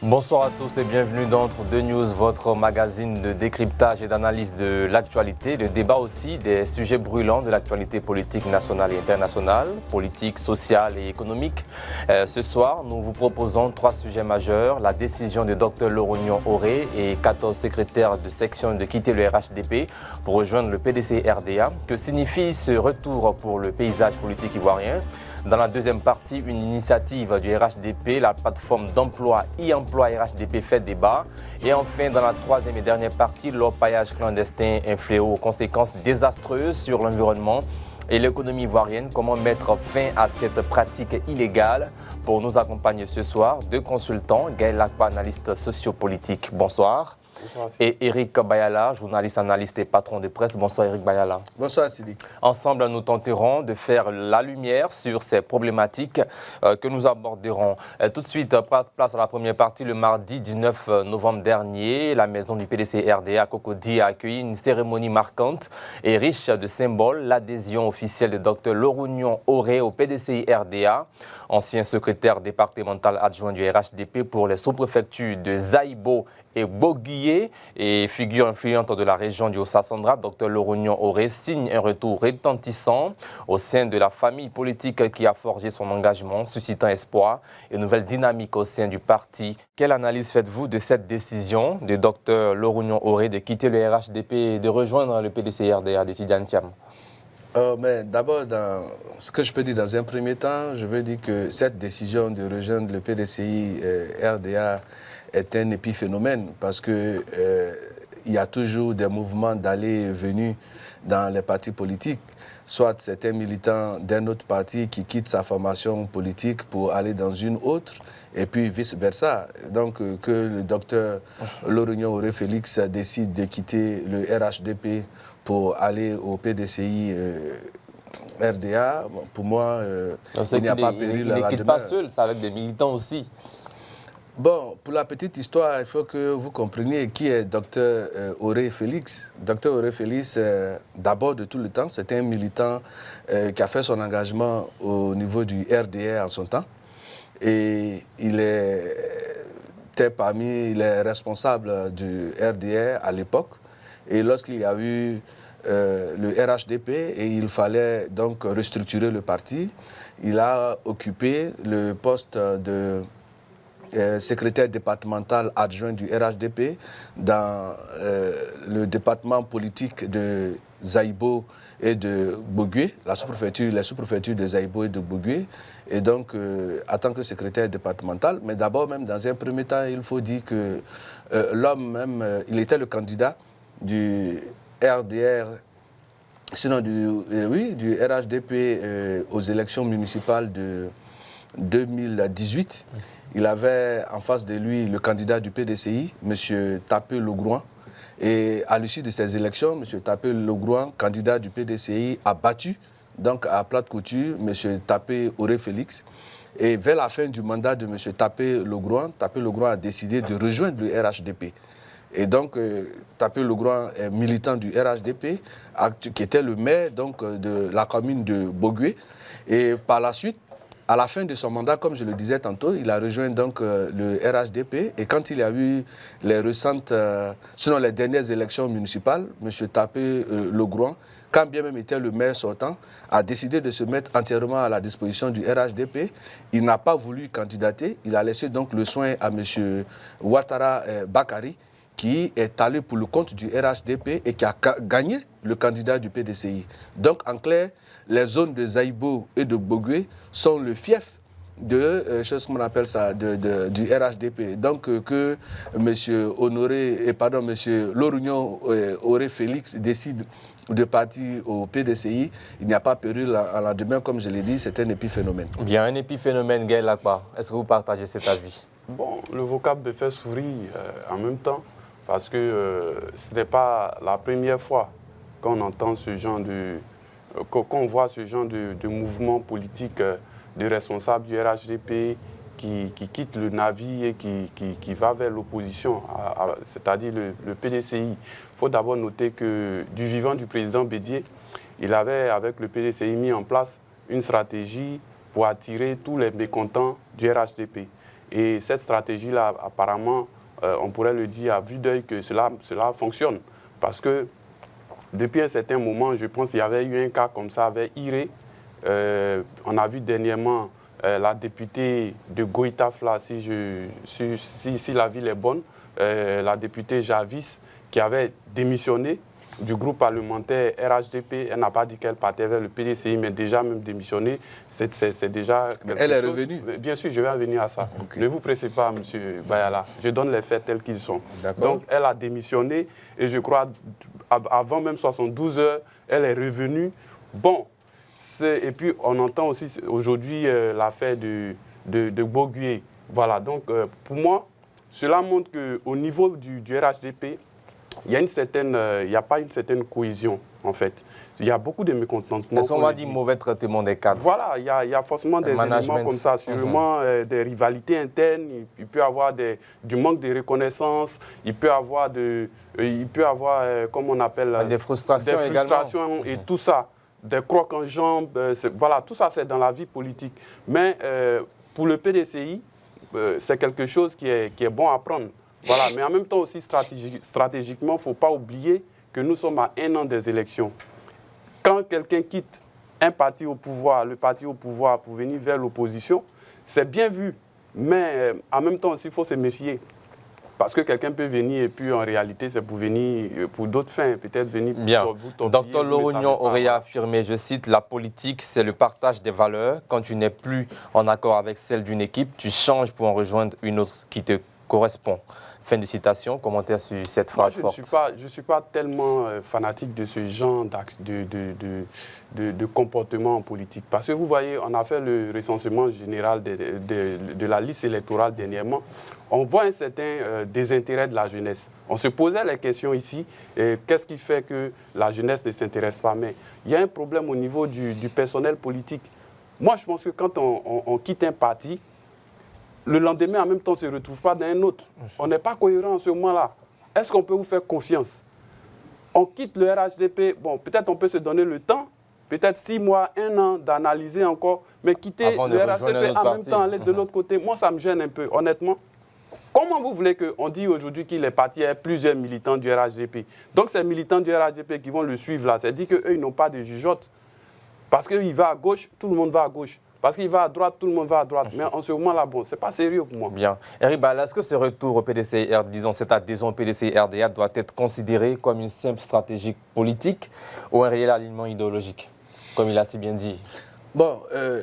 Bonsoir à tous et bienvenue dans Entre deux News, votre magazine de décryptage et d'analyse de l'actualité, de débat aussi des sujets brûlants de l'actualité politique nationale et internationale, politique, sociale et économique. Ce soir, nous vous proposons 3 sujets majeurs, la décision de Dr Lorognon Oré et 14 secrétaires de section de quitter le RHDP pour rejoindre le PDC-RDA. Que signifie ce retour pour le paysage politique ivoirien ? Dans la deuxième partie, une initiative du RHDP, la plateforme d'emploi e-emploi RHDP fait débat. Et enfin, dans la troisième et dernière partie, l'orpaillage clandestin, un fléau aux conséquences désastreuses sur l'environnement et l'économie ivoirienne. Comment mettre fin à cette pratique illégale? Pour nous accompagner ce soir, 2 consultants, Gaël Lakpa, analyste sociopolitique. Bonsoir. Bonsoir. Et Eric Bayala, journaliste, analyste et patron de presse. Bonsoir Eric Bayala. Bonsoir Sidi. Ensemble, nous tenterons de faire la lumière sur ces problématiques que nous aborderons. Tout de suite, place à la première partie. Le mardi 19 novembre dernier, la maison du PDC RDA à Cocody a accueilli une cérémonie marquante et riche de symboles, l'adhésion officielle de Dr Lorognon Oré au PDC RDA, ancien secrétaire départemental adjoint du RHDP pour les sous-préfectures de Zaïbo et Boguié et figure influente de la région du Haut-Sassandra, Dr Lorognon Oré signe un retour retentissant au sein de la famille politique qui a forgé son engagement, suscitant espoir et nouvelle dynamique au sein du parti. Quelle analyse faites-vous de cette décision de Dr Lorognon Oré de quitter le RHDP et de rejoindre le PDC-RDA de Tidiane Thiam? Mais d'abord, ce que je peux dire dans un premier temps, je veux dire que cette décision de rejoindre le PDCI RDA est un épiphénomène parce que il y a toujours des mouvements d'aller et venus dans les partis politiques. Soit c'est un militant d'un autre parti qui quitte sa formation politique pour aller dans une autre, et puis vice-versa. Donc que le docteur Lorognon Oré Félix décide de quitter le RHDP pour aller au PDCI RDA, pour moi, il n'y a pas péril à la demeure. Il ne quitte pas seul, c'est avec des militants aussi. Bon, pour la petite histoire, il faut que vous compreniez qui est Dr Oré Félix. Dr Oré Félix, d'abord de tout le temps, c'est un militant qui a fait son engagement au niveau du RDR en son temps. Et il était parmi les responsables du RDR à l'époque. Et lorsqu'il y a eu le RHDP et il fallait donc restructurer le parti, il a occupé le poste de secrétaire départemental adjoint du RHDP dans le département politique de Zaïbo et de Bogué, les sous-préfectures de Zaïbo et de Bogué. Et donc, en tant que secrétaire départemental, mais d'abord même dans un premier temps, il faut dire que l'homme même, il était le candidat du RDR, sinon du RHDP aux élections municipales de 2018. Il avait en face de lui le candidat du PDCI, M. Tapé Logroin. Et à l'issue de ces élections, M. Tapé Logroin, candidat du PDCI, a battu, donc à plate couture, M. Tapé Oré Félix. Et vers la fin du mandat de M. Tapé Logroin a décidé de rejoindre le RHDP. Et donc, Tapé Logroin est militant du RHDP, qui était le maire donc, de la commune de Bogué. Et par la suite, à la fin de son mandat, comme je le disais tantôt, il a rejoint donc le RHDP. Et quand il y a eu les récentes, selon les dernières élections municipales, M. Tapé Logroin, quand bien même était le maire sortant, a décidé de se mettre entièrement à la disposition du RHDP. Il n'a pas voulu candidater. Il a laissé donc le soin à M. Ouattara Bakari, qui est allé pour le compte du RHDP et qui a gagné le candidat du PDCI. Donc, en clair, les zones de Zaïbo et de Bogué sont le fief de, du RHDP. Donc, que M. Lorognon Oré Félix décide de partir au PDCI, il n'y a pas péril à la demeure, comme je l'ai dit, c'est un épiphénomène. Bien, un épiphénomène, Gaël Lakpa. Est-ce que vous partagez cet avis? Bon, le vocable me fait sourire en même temps, parce que ce n'est pas la première fois qu'on entend ce genre de... qu'on voit ce genre de mouvement politique de responsables du RHDP qui quitte le navire et qui va vers l'opposition, c'est-à-dire le PDCI. Il faut d'abord noter que du vivant du président Bédié, il avait, avec le PDCI, mis en place une stratégie pour attirer tous les mécontents du RHDP. Et cette stratégie-là, apparemment, on pourrait le dire à vue d'œil que cela fonctionne. Parce que depuis un certain moment, je pense qu'il y avait eu un cas comme ça avec Iré. On a vu dernièrement la députée de Goïtafla, si la ville est bonne, la députée Javis, qui avait démissionné du groupe parlementaire RHDP. Elle n'a pas dit qu'elle partait vers le PDCI, mais déjà même démissionné, c'est déjà quelque elle est chose. revenue. Bien sûr, je vais en venir à ça. Okay. Ne vous pressez pas, M. Bayala. Je donne les faits tels qu'ils sont. Donc, elle a démissionné et je crois, avant même 72 heures, elle est revenue. Bon, et puis on entend aussi aujourd'hui l'affaire de Bogué. Voilà, donc pour moi, cela montre qu'au niveau du RHDP, il n'y a pas une certaine cohésion, en fait. Il y a beaucoup de mécontentements. Est-ce qu'on va dire mauvais traitement des cadres? Voilà, il y a forcément des éléments comme ça, sûrement des rivalités internes, il peut y avoir du manque de reconnaissance, il peut y avoir, comme on appelle... Des frustrations également. Et tout ça, des crocs en jambes, voilà, tout ça c'est dans la vie politique. Mais pour le PDCI, c'est quelque chose qui est bon à prendre. Voilà, mais en même temps aussi stratégiquement, il ne faut pas oublier que nous sommes à 1 an des élections. Quand quelqu'un quitte un parti au pouvoir, le parti au pouvoir pour venir vers l'opposition, c'est bien vu. Mais en même temps aussi, il faut se méfier. Parce que quelqu'un peut venir et puis en réalité, c'est pour venir pour d'autres fins, peut-être venir pour vous Docteur Lorognon aurait affirmé, je cite, la politique, c'est le partage des valeurs. Quand tu n'es plus en accord avec celle d'une équipe, tu changes pour en rejoindre une autre qui te correspond. Fin de citation, commentaire sur cette phrase forte. Je ne suis pas tellement fanatique de ce genre de comportement en politique. Parce que vous voyez, on a fait le recensement général de la liste électorale dernièrement. On voit un certain désintérêt de la jeunesse. On se posait les questions ici, qu'est-ce qui fait que la jeunesse ne s'intéresse pas? Mais il y a un problème au niveau du personnel politique. Moi, je pense que quand on quitte un parti, le lendemain, en même temps, on ne se retrouve pas dans un autre. On n'est pas cohérent en ce moment-là. Est-ce qu'on peut vous faire confiance? On quitte le RHDP, bon, peut-être on peut se donner le temps, peut-être 6 mois, 1 an d'analyser encore, mais quitter le RHDP en même temps, aller de l'autre côté, moi, ça me gêne un peu, honnêtement. Comment vous voulez qu'on dise aujourd'hui qu'il est parti à plusieurs militants du RHDP? Donc, ces militants du RHDP qui vont le suivre là, c'est dit qu'eux, ils n'ont pas de jugeote. Parce qu'il va à gauche, tout le monde va à gauche. Parce qu'il va à droite, tout le monde va à droite. Mais en ce moment-là, bon, ce n'est pas sérieux pour moi. Bien. Eric Bayala, est-ce que ce retour au PDCI, disons, cette adhésion au PDCI-RDA doit être considérée comme une simple stratégie politique ou un réel alignement idéologique, comme il a si bien dit? Bon,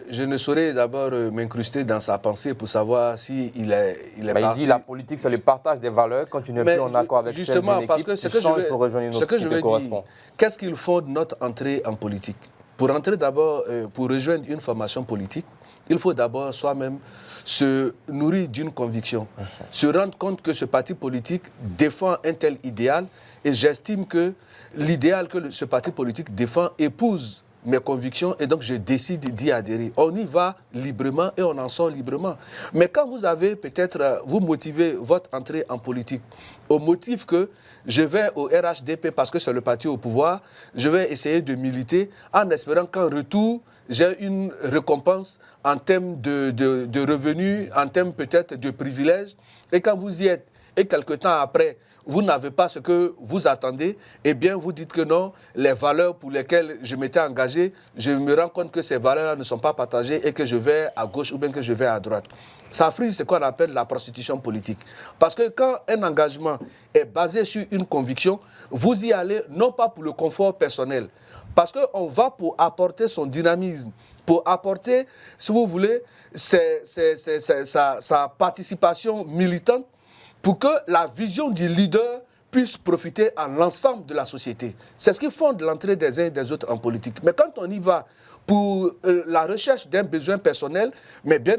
je ne saurais d'abord m'incruster dans sa pensée pour savoir s'il est parti. Il dit la politique, c'est le partage des valeurs. Quand tu n'es plus en accord avec celle d'une équipe, tu changes pour rejoindre une autre qui te correspond. Qu'est-ce qu'il faut de notre entrée en politique? Pour entrer d'abord, pour rejoindre une formation politique, il faut d'abord soi-même se nourrir d'une conviction, se rendre compte que ce parti politique défend un tel idéal et j'estime que l'idéal que ce parti politique défend épouse mes convictions et donc je décide d'y adhérer. On y va librement et on en sort librement. Mais quand vous avez peut-être, vous motivez votre entrée en politique au motif que je vais au RHDP parce que c'est le parti au pouvoir, je vais essayer de militer en espérant qu'en retour, j'ai une récompense en termes de revenus, en termes peut-être de privilèges. Et quand vous y êtes, et quelque temps après, vous n'avez pas ce que vous attendez, eh bien vous dites que non, les valeurs pour lesquelles je m'étais engagé, je me rends compte que ces valeurs-là ne sont pas partagées et que je vais à gauche ou bien que je vais à droite. Ça frise ce qu'on appelle la prostitution politique. Parce que quand un engagement est basé sur une conviction, vous y allez non pas pour le confort personnel, parce qu'on va pour apporter son dynamisme, pour apporter, si vous voulez, sa participation militante, pour que la vision du leader puisse profiter à l'ensemble de la société. C'est ce qui fonde l'entrée des uns et des autres en politique. Mais quand on y va pour la recherche d'un besoin personnel, mais bien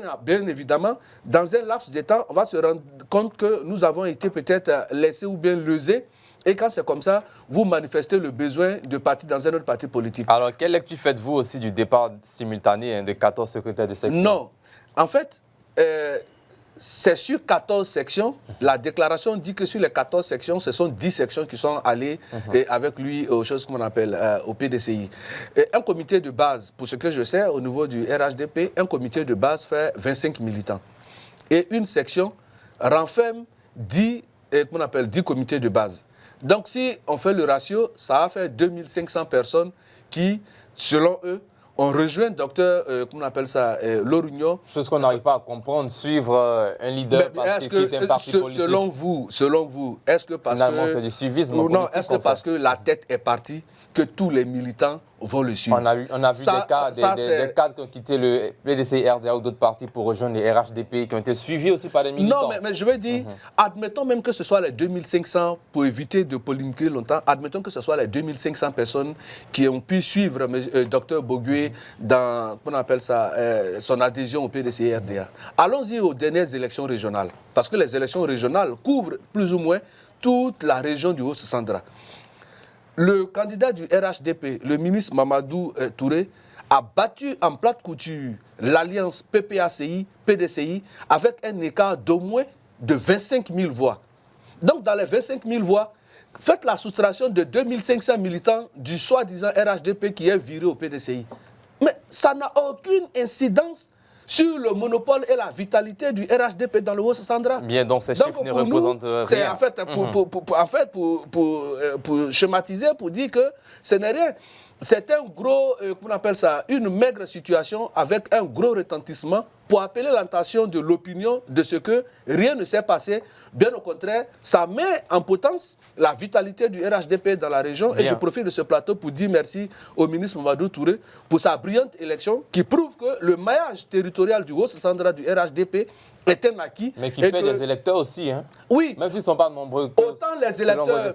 évidemment, dans un laps de temps, on va se rendre compte que nous avons été peut-être laissés ou bien lésés. Et quand c'est comme ça, vous manifestez le besoin de partir dans un autre parti politique. Alors, quelle lecture faites-vous aussi du départ simultané de 14 secrétaires de section? Non. En fait, c'est sur 14 sections. La déclaration dit que sur les 14 sections, ce sont 10 sections qui sont allées avec lui aux choses qu'on appelle au PDCI. Et un comité de base, pour ce que je sais, au niveau du RHDP, un comité de base fait 25 militants. et une section renferme 10 comités de base. Donc si on fait le ratio, ça va faire 2500 personnes qui, selon eux, ont rejoint docteur, Lorugno. Chose qu'on n'arrive pas à comprendre, suivre un leader parce qu'il quitte un parti politique. Selon vous, est-ce que parce finalement, que... c'est du suivisme non, politique est-ce que parce que la tête est partie, que tous les militants vont le suivre? On a vu des cadres qui ont quitté le PDCI, RDA ou d'autres partis pour rejoindre les RHDP, qui ont été suivis aussi par des militants. Non, mais je veux dire, admettons même que ce soit les 2500, pour éviter de polémiquer longtemps, admettons que ce soit les 2500 personnes qui ont pu suivre Dr Bogué dans, son adhésion au PDCI, RDA. Allons-y aux dernières élections régionales, parce que les élections régionales couvrent plus ou moins toute la région du Haut-Sandra. Le candidat du RHDP, le ministre Mamadou Touré, a battu en plate couture l'alliance PPACI-PDCI avec un écart d'au moins de 25 000 voix. Donc, dans les 25 000 voix, faites la soustraction de 2500 militants du soi-disant RHDP qui est viré au PDCI. Mais ça n'a aucune incidence sur le monopole et la vitalité du RHDP dans le Haut-Sandra. Bien, donc ces chiffres ne représentent rien. En fait, pour schématiser, pour dire que ce n'est rien. C'est un gros, une maigre situation avec un gros retentissement pour appeler l'attention de l'opinion de ce que rien ne s'est passé. Bien au contraire, ça met en potence la vitalité du RHDP dans la région. Bien. Et je profite de ce plateau pour dire merci au ministre Mamadou Touré pour sa brillante élection qui prouve que le maillage territorial du Haut-Sandra du RHDP est un acquis. Mais qui fait des électeurs aussi. Hein? Oui. Même s'ils ne sont pas nombreux. Autant les électeurs,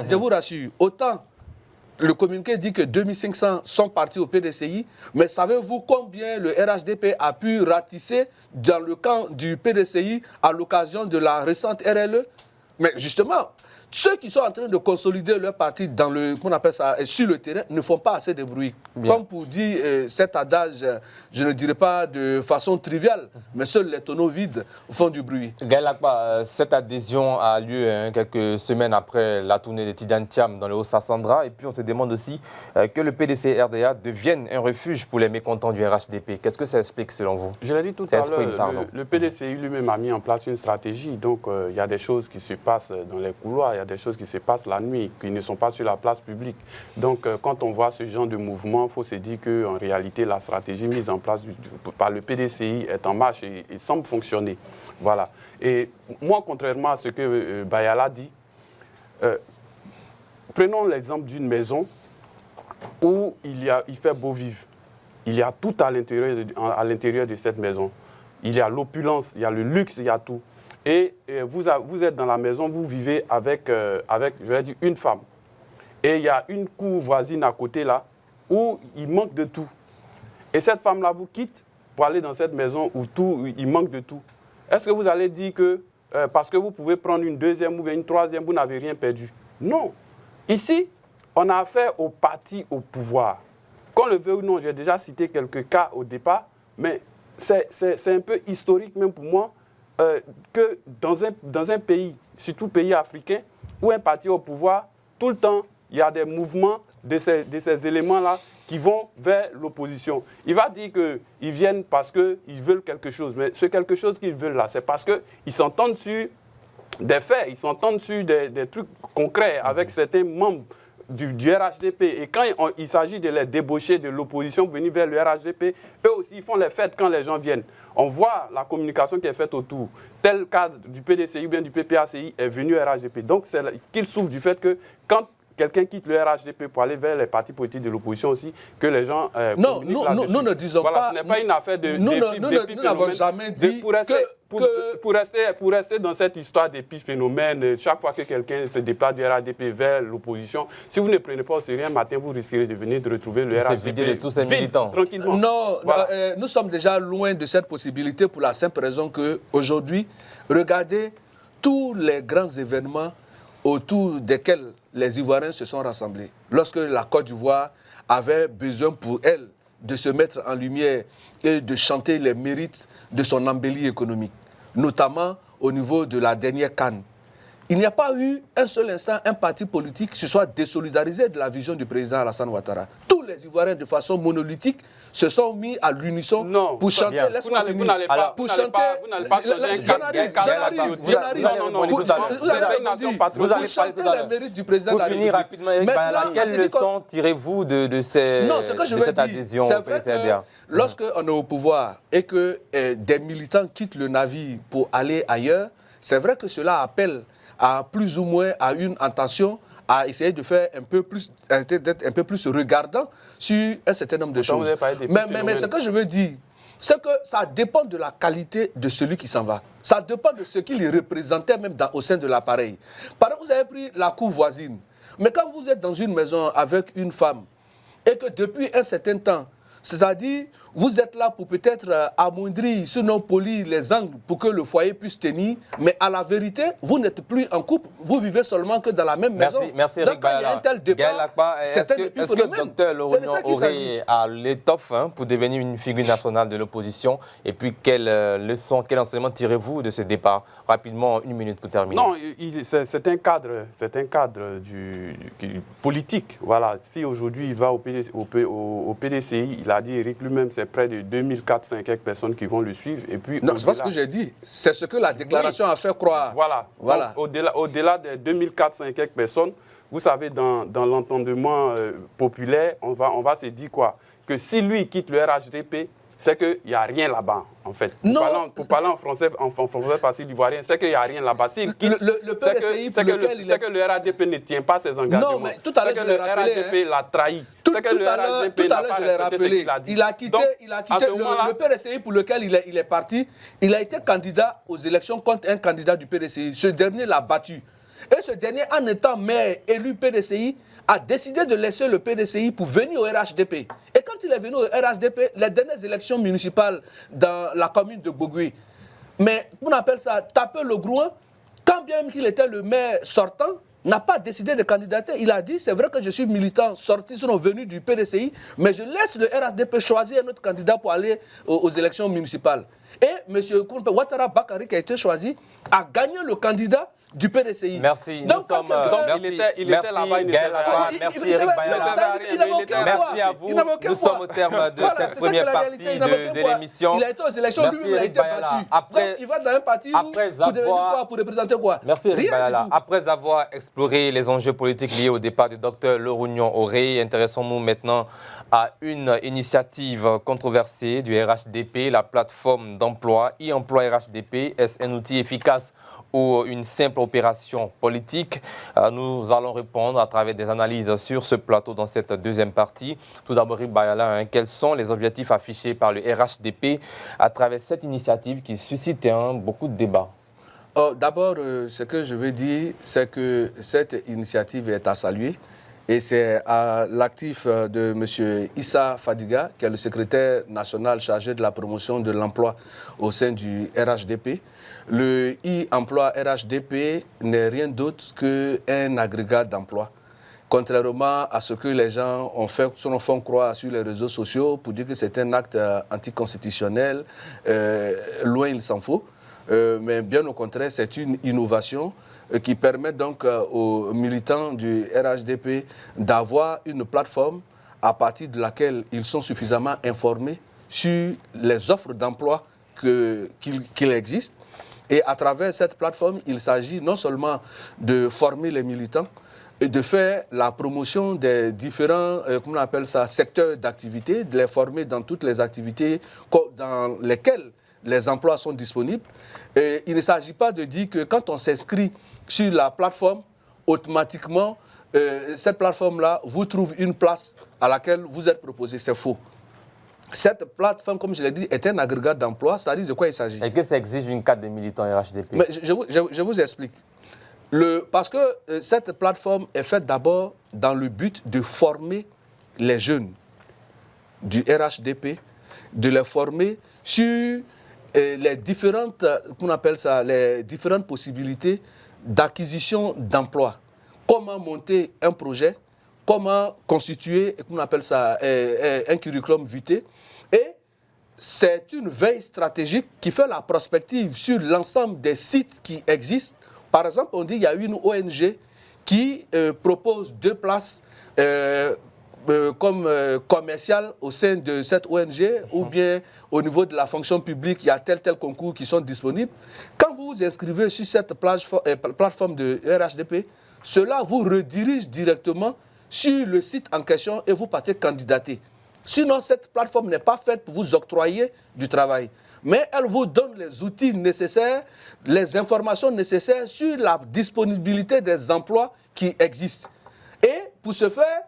je vous rassure, autant le communiqué dit que 2500 sont partis au PDCI, mais savez-vous combien le RHDP a pu ratisser dans le camp du PDCI à l'occasion de la récente RLE? Mais justement, ceux qui sont en train de consolider leur parti dans le, sur le terrain ne font pas assez de bruit. Bien. Comme pour dire cet adage, je ne dirais pas de façon triviale, mais seuls les tonneaux vides font du bruit. Gaël Akpa, cette adhésion a lieu quelques semaines après la tournée de Tidantiam dans le Haut-Sandra. Et puis on se demande aussi que le PDC-RDA devienne un refuge pour les mécontents du RHDP. Qu'est-ce que ça explique selon vous? Je l'ai dit tout à l'heure, le PDCI lui-même a mis en place une stratégie. Donc il y a des choses qui se passent dans les couloirs, il y a des choses qui se passent la nuit, qui ne sont pas sur la place publique. Donc, quand on voit ce genre de mouvement, il faut se dire qu'en réalité, la stratégie mise en place par le PDCI est en marche et semble fonctionner. Voilà. Et moi, contrairement à ce que Bayala dit, prenons l'exemple d'une maison où il fait beau vivre. Il y a tout à l'intérieur de cette maison. Il y a l'opulence, il y a le luxe, il y a tout. Et vous êtes dans la maison, vous vivez avec je vais dire, une femme. Et il y a une cour voisine à côté là, où il manque de tout. Et cette femme-là vous quitte pour aller dans cette maison où il manque de tout. Est-ce que vous allez dire que parce que vous pouvez prendre une deuxième ou une troisième, vous n'avez rien perdu? Non. Ici, on a affaire au parti au pouvoir. Qu'on le veuille ou non, j'ai déjà cité quelques cas au départ, mais c'est un peu historique même pour moi, que dans un pays, surtout pays africain, où un parti au pouvoir, tout le temps, il y a des mouvements de ces éléments-là qui vont vers l'opposition. Il va dire qu'ils viennent parce qu'ils veulent quelque chose, mais ce quelque chose qu'ils veulent là, c'est parce qu'ils s'entendent sur des faits, ils s'entendent sur des trucs concrets avec certains membres du RHDP. Et quand il s'agit de les débaucher de l'opposition pour venir vers le RHDP, eux aussi ils font les fêtes quand les gens viennent. On voit la communication qui est faite autour. Tel cadre du PDCI ou bien du PPACI est venu au RHDP. Donc c'est qu'il souffre du fait que quand quelqu'un quitte le RHDP pour aller vers les partis politiques de l'opposition aussi, que les gens non, nous ne disons pas... Ce n'est pas une affaire de... Nous n'avons jamais dit pour rester dans cette histoire d'épiphénomène, chaque fois que quelqu'un se déplace du RHDP vers l'opposition, si vous ne prenez pas au sérieux un matin, vous risquerez de venir de retrouver le RHDP de tous ces militants. Tranquillement. Non, voilà. Nous sommes déjà loin de cette possibilité pour la simple raison qu'aujourd'hui, regardez tous les grands événements autour desquels les Ivoiriens se sont rassemblés. Lorsque la Côte d'Ivoire avait besoin pour elle de se mettre en lumière et de chanter les mérites de son embellie économique, notamment au niveau de la dernière CAN. il n'y a pas eu un seul instant un parti politique qui se soit désolidarisé de la vision du président Alassane Ouattara. Tous les Ivoiriens, de façon monolithique, se sont mis à l'unisson pour chanter. Laisse-moi finir. Pour chanter. Vous allez chanter les mérites du président de la République. Pour finir rapidement, Eric Bayala, quelle leçon tirez-vous de cette adhésion? C'est vrai que lorsqu'on est au pouvoir et que des militants quittent le navire pour aller ailleurs, c'est vrai que cela appelle à plus ou moins à une intention à essayer de faire d'être un peu plus regardant sur un certain nombre de choses. Mais ce que je veux dire, c'est que ça dépend de la qualité de celui qui s'en va. Ça dépend de ce qu'il représentait même au sein de l'appareil. Par exemple, vous avez pris la cour voisine. Mais quand vous êtes dans une maison avec une femme et que depuis un certain temps, c'est-à-dire, vous êtes là pour peut-être amoindrir, sinon polir les angles pour que le foyer puisse tenir, mais à la vérité, vous n'êtes plus en couple, vous vivez seulement que dans la même maison. Merci Eric Bayala. Est-ce que Dr Laurent Auré a l'étoffe pour devenir une figure nationale de l'opposition? Et puis, quelle leçon, quel enseignement tirez-vous de ce départ? Rapidement, 1 minute pour terminer. Non, c'est un cadre politique. Voilà. Si aujourd'hui il va au PDCI, il a dit, Eric lui-même, c'est près de 2400 quelques personnes qui vont le suivre. Et puis, non, c'est pas ce que j'ai dit. C'est ce que la déclaration a fait croire. Voilà. Au-delà des 2400 quelques personnes, vous savez, dans l'entendement populaire, on va se dire quoi? Que si lui quitte le RHDP, c'est qu'il n'y a rien là-bas, en fait. Pour parler en français facile ivoirien, c'est qu'il n'y a rien là-bas. C'est que le RHDP ne tient pas ses engagements. Non, mais tout à l'heure, je l'ai rappelé. Le RHDP l'a trahi. Tout à l'heure, je l'ai rappelé. Il a quitté le PDCI pour lequel il est parti. Il a été candidat aux élections contre un candidat du PDCI. Ce dernier l'a battu. Et ce dernier, en étant maire élu PDCI, a décidé de laisser le PDCI pour venir au RHDP. Et quand il est venu au RHDP, les dernières élections municipales dans la commune de Bogui, mais on appelle ça taper le groin, quand bien même qu'il était le maire sortant, n'a pas décidé de candidater. Il a dit, c'est vrai que je suis militant sorti, sinon venu du PDCI, mais je laisse le RHDP choisir un autre candidat pour aller aux élections municipales. Et M. Ouattara Bakari, qui a été choisi, a gagné le candidat du PDCI. Merci. Donc, il était là-bas. Merci à vous. Nous sommes au terme de cette première partie de l'émission. Il a été aux élections, lui, il a été battu. Donc, il va dans un parti pour représenter quoi? Merci Eric Bayala. Après avoir exploré les enjeux politiques liés au départ du Dr Laurent Auré, intéressons-nous maintenant à une initiative controversée du RHDP, la plateforme d'emploi e-emploi RHDP. Est-ce un outil efficace ou une simple opération politique? Nous allons répondre à travers des analyses sur ce plateau dans cette deuxième partie. Tout d'abord, Eric Bayala, quels sont les objectifs affichés par le RHDP à travers cette initiative qui suscite beaucoup de débats? D'abord, ce que je veux dire, c'est que cette initiative est à saluer. Et c'est à l'actif de M. Issa Fadiga, qui est le secrétaire national chargé de la promotion de l'emploi au sein du RHDP. Le e-emploi RHDP n'est rien d'autre qu'un agrégat d'emploi. Contrairement à ce que les gens font croire sur les réseaux sociaux pour dire que c'est un acte anticonstitutionnel, loin il s'en faut. Mais bien au contraire, c'est une innovation qui permet donc aux militants du RHDP d'avoir une plateforme à partir de laquelle ils sont suffisamment informés sur les offres d'emploi qu'il existe. Et à travers cette plateforme, il s'agit non seulement de former les militants et de faire la promotion des différents secteurs d'activité, de les former dans toutes les activités dans lesquelles les emplois sont disponibles. Et il ne s'agit pas de dire que quand on s'inscrit sur la plateforme, automatiquement, cette plateforme-là vous trouve une place à laquelle vous êtes proposé. C'est faux. Cette plateforme, comme je l'ai dit, est un agrégat d'emploi. Ça dit de quoi il s'agit. Et que ça exige une carte de militant RHDP? Mais je vous explique. Parce que cette plateforme est faite d'abord dans le but de former les jeunes du RHDP, de les former sur les différentes, les différentes possibilités d'acquisition d'emploi. Comment monter un projet, comment constituer, un curriculum vitae. Et c'est une veille stratégique qui fait la prospective sur l'ensemble des sites qui existent Par exemple, on dit qu'il y a une ONG qui propose 2 places comme commercial au sein de cette ONG, ou bien au niveau de la fonction publique, il y a tel concours qui sont disponibles. Quand vous vous inscrivez sur cette plateforme de RHDP, cela vous redirige directement sur le site en question et vous partez candidater. Sinon, cette plateforme n'est pas faite pour vous octroyer du travail. Mais elle vous donne les outils nécessaires, les informations nécessaires sur la disponibilité des emplois qui existent. Et pour ce faire,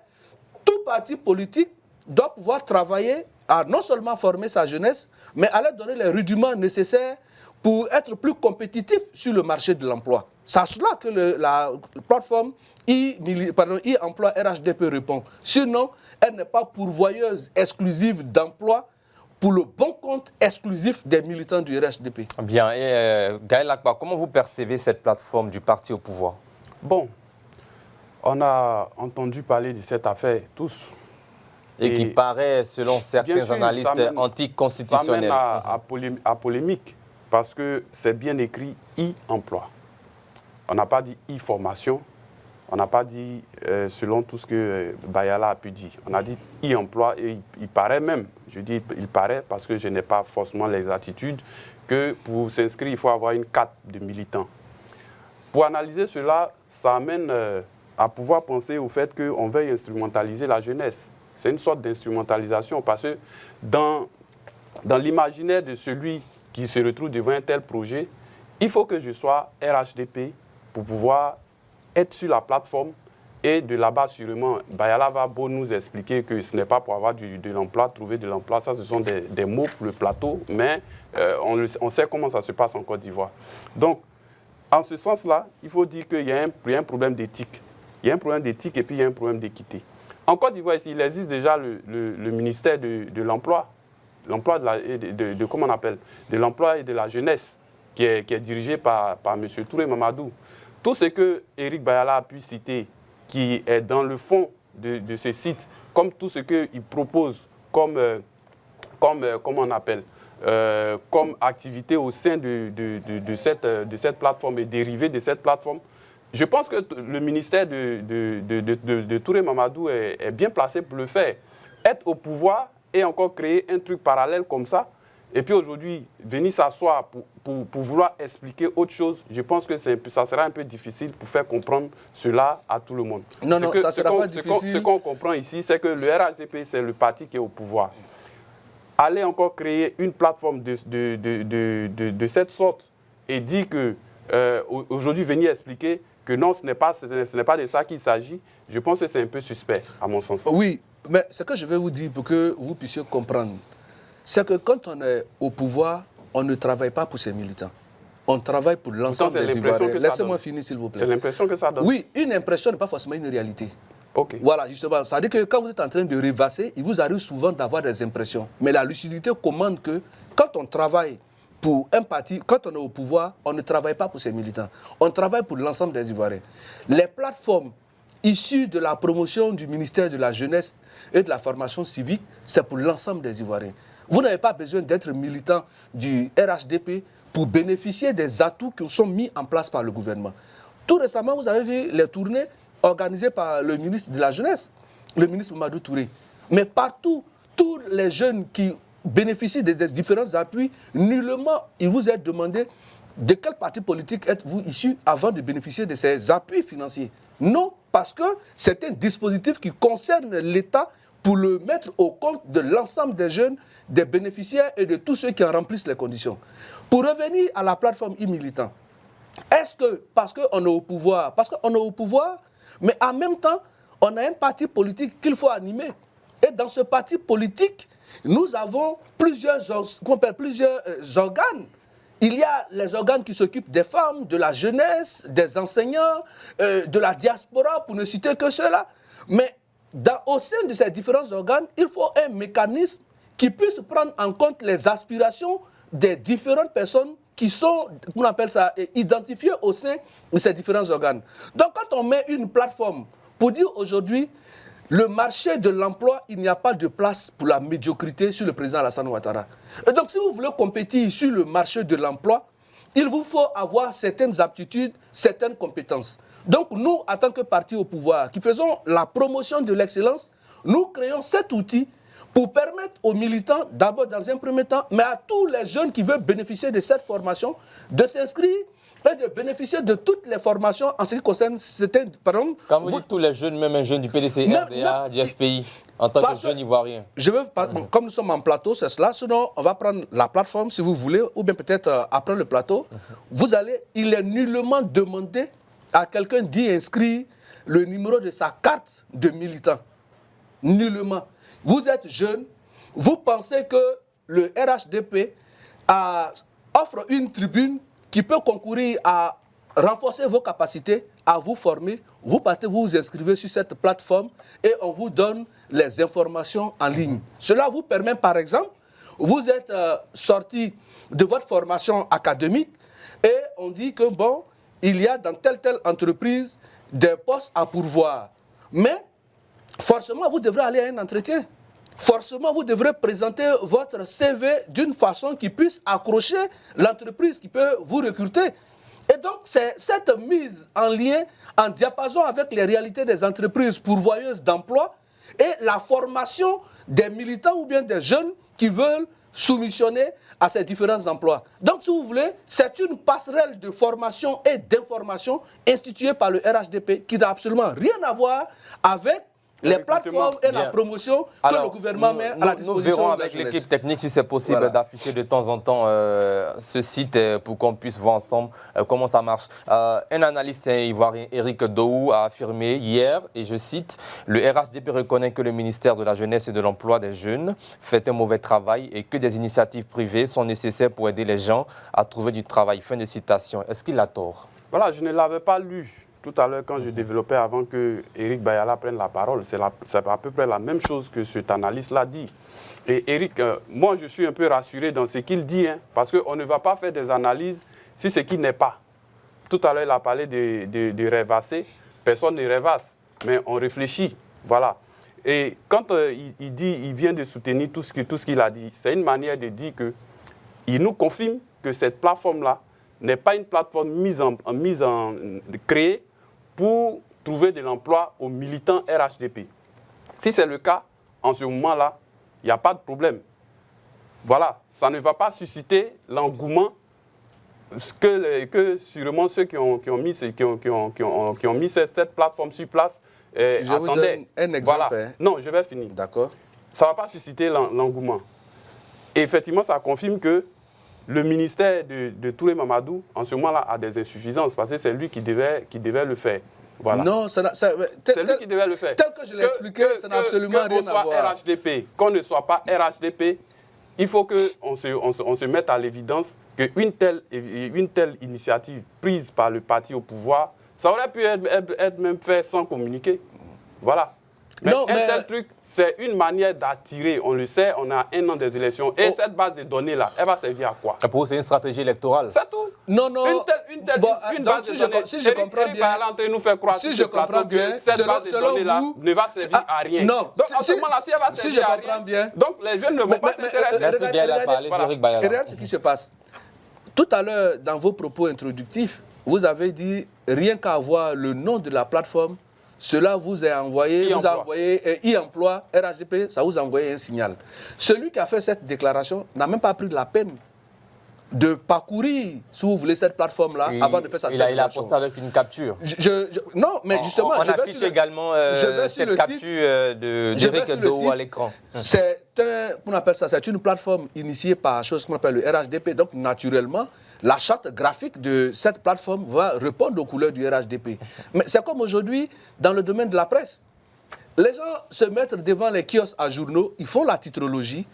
tout parti politique doit pouvoir travailler à non seulement former sa jeunesse, mais à leur donner les rudiments nécessaires pour être plus compétitif sur le marché de l'emploi. C'est à cela que la plateforme e-emploi RHDP répond. Sinon, elle n'est pas pourvoyeuse exclusive d'emploi pour le bon compte exclusif des militants du RHDP. Bien. Et Gaël Akba, comment vous percevez cette plateforme du parti au pouvoir? Bon, on a entendu parler de cette affaire tous. Et qui paraît, selon certains analystes, anticonstitutionnel. Ça mène à polémique, parce que c'est bien écrit e-emploi. On n'a pas dit e-formation, on n'a pas dit, selon tout ce que Bayala a pu dire, on a dit e-emploi et il paraît même, je dis il paraît parce que je n'ai pas forcément les attitudes, que pour s'inscrire, il faut avoir une carte de militant. Pour analyser cela, ça amène à pouvoir penser au fait qu'on veuille instrumentaliser la jeunesse. C'est une sorte d'instrumentalisation parce que dans l'imaginaire de celui qui se retrouve devant un tel projet, il faut que je sois RHDP pour pouvoir être sur la plateforme et de là-bas, sûrement, Bayala va beau nous expliquer que ce n'est pas pour avoir de l'emploi, trouver de l'emploi, ça ce sont des mots pour le plateau, mais on sait comment ça se passe en Côte d'Ivoire. Donc, en ce sens-là, il faut dire qu'il y a un problème d'éthique. Il y a un problème d'éthique et puis il y a un problème d'équité. En Côte d'Ivoire, il existe déjà le ministère de l'Emploi, comment on appelle, de l'Emploi et de la jeunesse, qui est dirigé par M. Touré Mamadou. Tout ce que Éric Bayala a pu citer, qui est dans le fond de ce site, comme tout ce qu'il propose comme activité au sein de cette plateforme et dérivé de cette plateforme, je pense que le ministère de Touré Mamadou est bien placé pour le faire. Être au pouvoir et encore créer un truc parallèle comme ça, et puis aujourd'hui, venir s'asseoir pour vouloir expliquer autre chose, je pense que ça sera un peu difficile pour faire comprendre cela à tout le monde. Non, ça sera pas difficile. Ce qu'on comprend ici, c'est que le RHDP, c'est le parti qui est au pouvoir. Aller encore créer une plateforme de cette sorte et dire que aujourd'hui, venir expliquer que non, ce n'est pas de ça qu'il s'agit, je pense que c'est un peu suspect, à mon sens. Oui, mais ce que je vais vous dire pour que vous puissiez comprendre, c'est que quand on est au pouvoir, on ne travaille pas pour ses militants. On travaille pour l'ensemble des Ivoiriens. Laissez-moi finir, s'il vous plaît. C'est l'impression que ça donne. Oui, une impression n'est pas forcément une réalité. Okay. Voilà, justement. Ça veut dire que quand vous êtes en train de rêvasser, il vous arrive souvent d'avoir des impressions. Mais la lucidité commande que quand on travaille pour un parti, quand on est au pouvoir, on ne travaille pas pour ses militants. On travaille pour l'ensemble des Ivoiriens. Les plateformes issues de la promotion du ministère de la Jeunesse et de la formation civique, c'est pour l'ensemble des Ivoiriens. Vous n'avez pas besoin d'être militant du RHDP pour bénéficier des atouts qui sont mis en place par le gouvernement. Tout récemment, vous avez vu les tournées organisées par le ministre de la Jeunesse, le ministre Mamadou Touré. Mais partout, tous les jeunes qui bénéficient des différents appuis, nullement il vous est demandé de quel parti politique êtes-vous issu avant de bénéficier de ces appuis financiers. Non, parce que c'est un dispositif qui concerne l'État pour le mettre au compte de l'ensemble des jeunes, des bénéficiaires et de tous ceux qui en remplissent les conditions. Pour revenir à la plateforme e-militant, est-ce que parce qu'on est au pouvoir, mais en même temps, on a un parti politique qu'il faut animer. Et dans ce parti politique, nous avons plusieurs organes. Il y a les organes qui s'occupent des femmes, de la jeunesse, des enseignants, de la diaspora, pour ne citer que cela. Mais au sein de ces différents organes, il faut un mécanisme qui puisse prendre en compte les aspirations des différentes personnes qui sont, on appelle ça, identifiées au sein de ces différents organes. Donc quand on met une plateforme pour dire aujourd'hui, le marché de l'emploi, il n'y a pas de place pour la médiocrité sur le président Alassane Ouattara. Et donc si vous voulez compétir sur le marché de l'emploi, il vous faut avoir certaines aptitudes, certaines compétences. Donc nous, en tant que parti au pouvoir, qui faisons la promotion de l'excellence, nous créons cet outil pour permettre aux militants, d'abord dans un premier temps, mais à tous les jeunes qui veulent bénéficier de cette formation, de s'inscrire et de bénéficier de toutes les formations en ce qui concerne certaines... Pardon, quand vous dites tous les jeunes, même un jeune du PDC, RDA, du FPI, en tant que jeune ivoirien. Je veux, comme nous sommes en plateau, c'est cela. Sinon, on va prendre la plateforme si vous voulez, ou bien peut-être après le plateau. Il est nullement demandé à quelqu'un d'y inscrire le numéro de sa carte de militant. Nullement. Vous êtes jeune, vous pensez que le RHDP offre une tribune qui peut concourir à renforcer vos capacités, à vous former. Vous partez, vous vous inscrivez sur cette plateforme et on vous donne les informations en ligne. Cela vous permet, par exemple, vous êtes sorti de votre formation académique et on dit que, bon, il y a dans telle entreprise des postes à pourvoir. Mais, forcément, vous devrez aller à un entretien. Forcément, vous devrez présenter votre CV d'une façon qui puisse accrocher l'entreprise qui peut vous recruter. Et donc, c'est cette mise en lien, en diapason avec les réalités des entreprises pourvoyeuses d'emploi et la formation des militants ou bien des jeunes qui veulent soumissionner à ces différents emplois. Donc, si vous voulez, c'est une passerelle de formation et d'information instituée par le RHDP qui n'a absolument rien à voir avec les plateformes et la promotion que le gouvernement met à la disposition. Nous verrons avec l'équipe technique si c'est possible d'afficher de temps en temps ce site pour qu'on puisse voir ensemble comment ça marche. Un analyste ivoirien, Éric Dohou, a affirmé hier, et je cite, « Le RHDP reconnaît que le ministère de la Jeunesse et de l'Emploi des Jeunes fait un mauvais travail et que des initiatives privées sont nécessaires pour aider les gens à trouver du travail. » Fin de citation. Est-ce qu'il a tort? Voilà, je ne l'avais pas lu. Tout à l'heure, quand je développais avant que Éric Bayala prenne la parole, c'est à peu près la même chose que cet analyste-là dit. Et Éric, moi, je suis un peu rassuré dans ce qu'il dit, hein, parce qu'on ne va pas faire des analyses si ce qui n'est pas. Tout à l'heure, il a parlé de rêvasser. Personne ne rêvasse, mais on réfléchit. Voilà. Et quand il vient de soutenir tout ce qu'il a dit, c'est une manière de dire qu'il nous confirme que cette plateforme-là n'est pas une plateforme créée pour trouver de l'emploi aux militants RHDP. Si c'est le cas, en ce moment-là, il n'y a pas de problème. Voilà, ça ne va pas susciter l'engouement que sûrement ceux qui ont mis cette plateforme sur place attendaient. Je vous donne un exemple. Voilà. Non, je vais finir. D'accord. Ça ne va pas susciter l'engouement. Et effectivement, ça confirme que le ministère de Touré Mamadou, en ce moment-là, a des insuffisances parce que c'est lui qui devait le faire. Voilà. Non, c'est lui qui devait le faire. Tel que je l'ai expliqué, ça n'a absolument rien à voir. Qu'on ne soit pas RHDP, il faut qu'on se mette à l'évidence qu'une telle initiative prise par le parti au pouvoir, ça aurait pu être même fait sans communiquer. Voilà. Mais tel truc, c'est une manière d'attirer. On le sait, on a un an des élections. Et cette base de données-là, elle va servir à quoi? Pour vous, c'est une stratégie électorale. C'est tout. Non. Une base de données. Si je comprends bien, nous faire croire si je comprends bien, cette base de données-là ne va servir à rien. Non. Donc, en ce moment-là, si elle va servir à rien, donc les jeunes ne vont pas s'intéresser. Merci bien à parler, Éric Bayala. Regarde ce qui se passe. Tout à l'heure, dans vos propos introductifs, vous avez dit rien qu'à avoir le nom de la plateforme, cela vous a envoyé, e-emploi, RHDP, ça vous a envoyé un signal. Celui qui a fait cette déclaration n'a même pas pris la peine de parcourir, si vous voulez, cette plateforme-là avant de faire sa déclaration. Il a posté avec une capture. Non, mais justement... On affiche également cette capture d'Éric Dohou à l'écran. On appelle ça, c'est une plateforme initiée par chose qu'on appelle le RHDP. Donc, naturellement, la charte graphique de cette plateforme va répondre aux couleurs du RHDP. Mais c'est comme aujourd'hui dans le domaine de la presse. Les gens se mettent devant les kiosques à journaux, ils font la titrologie,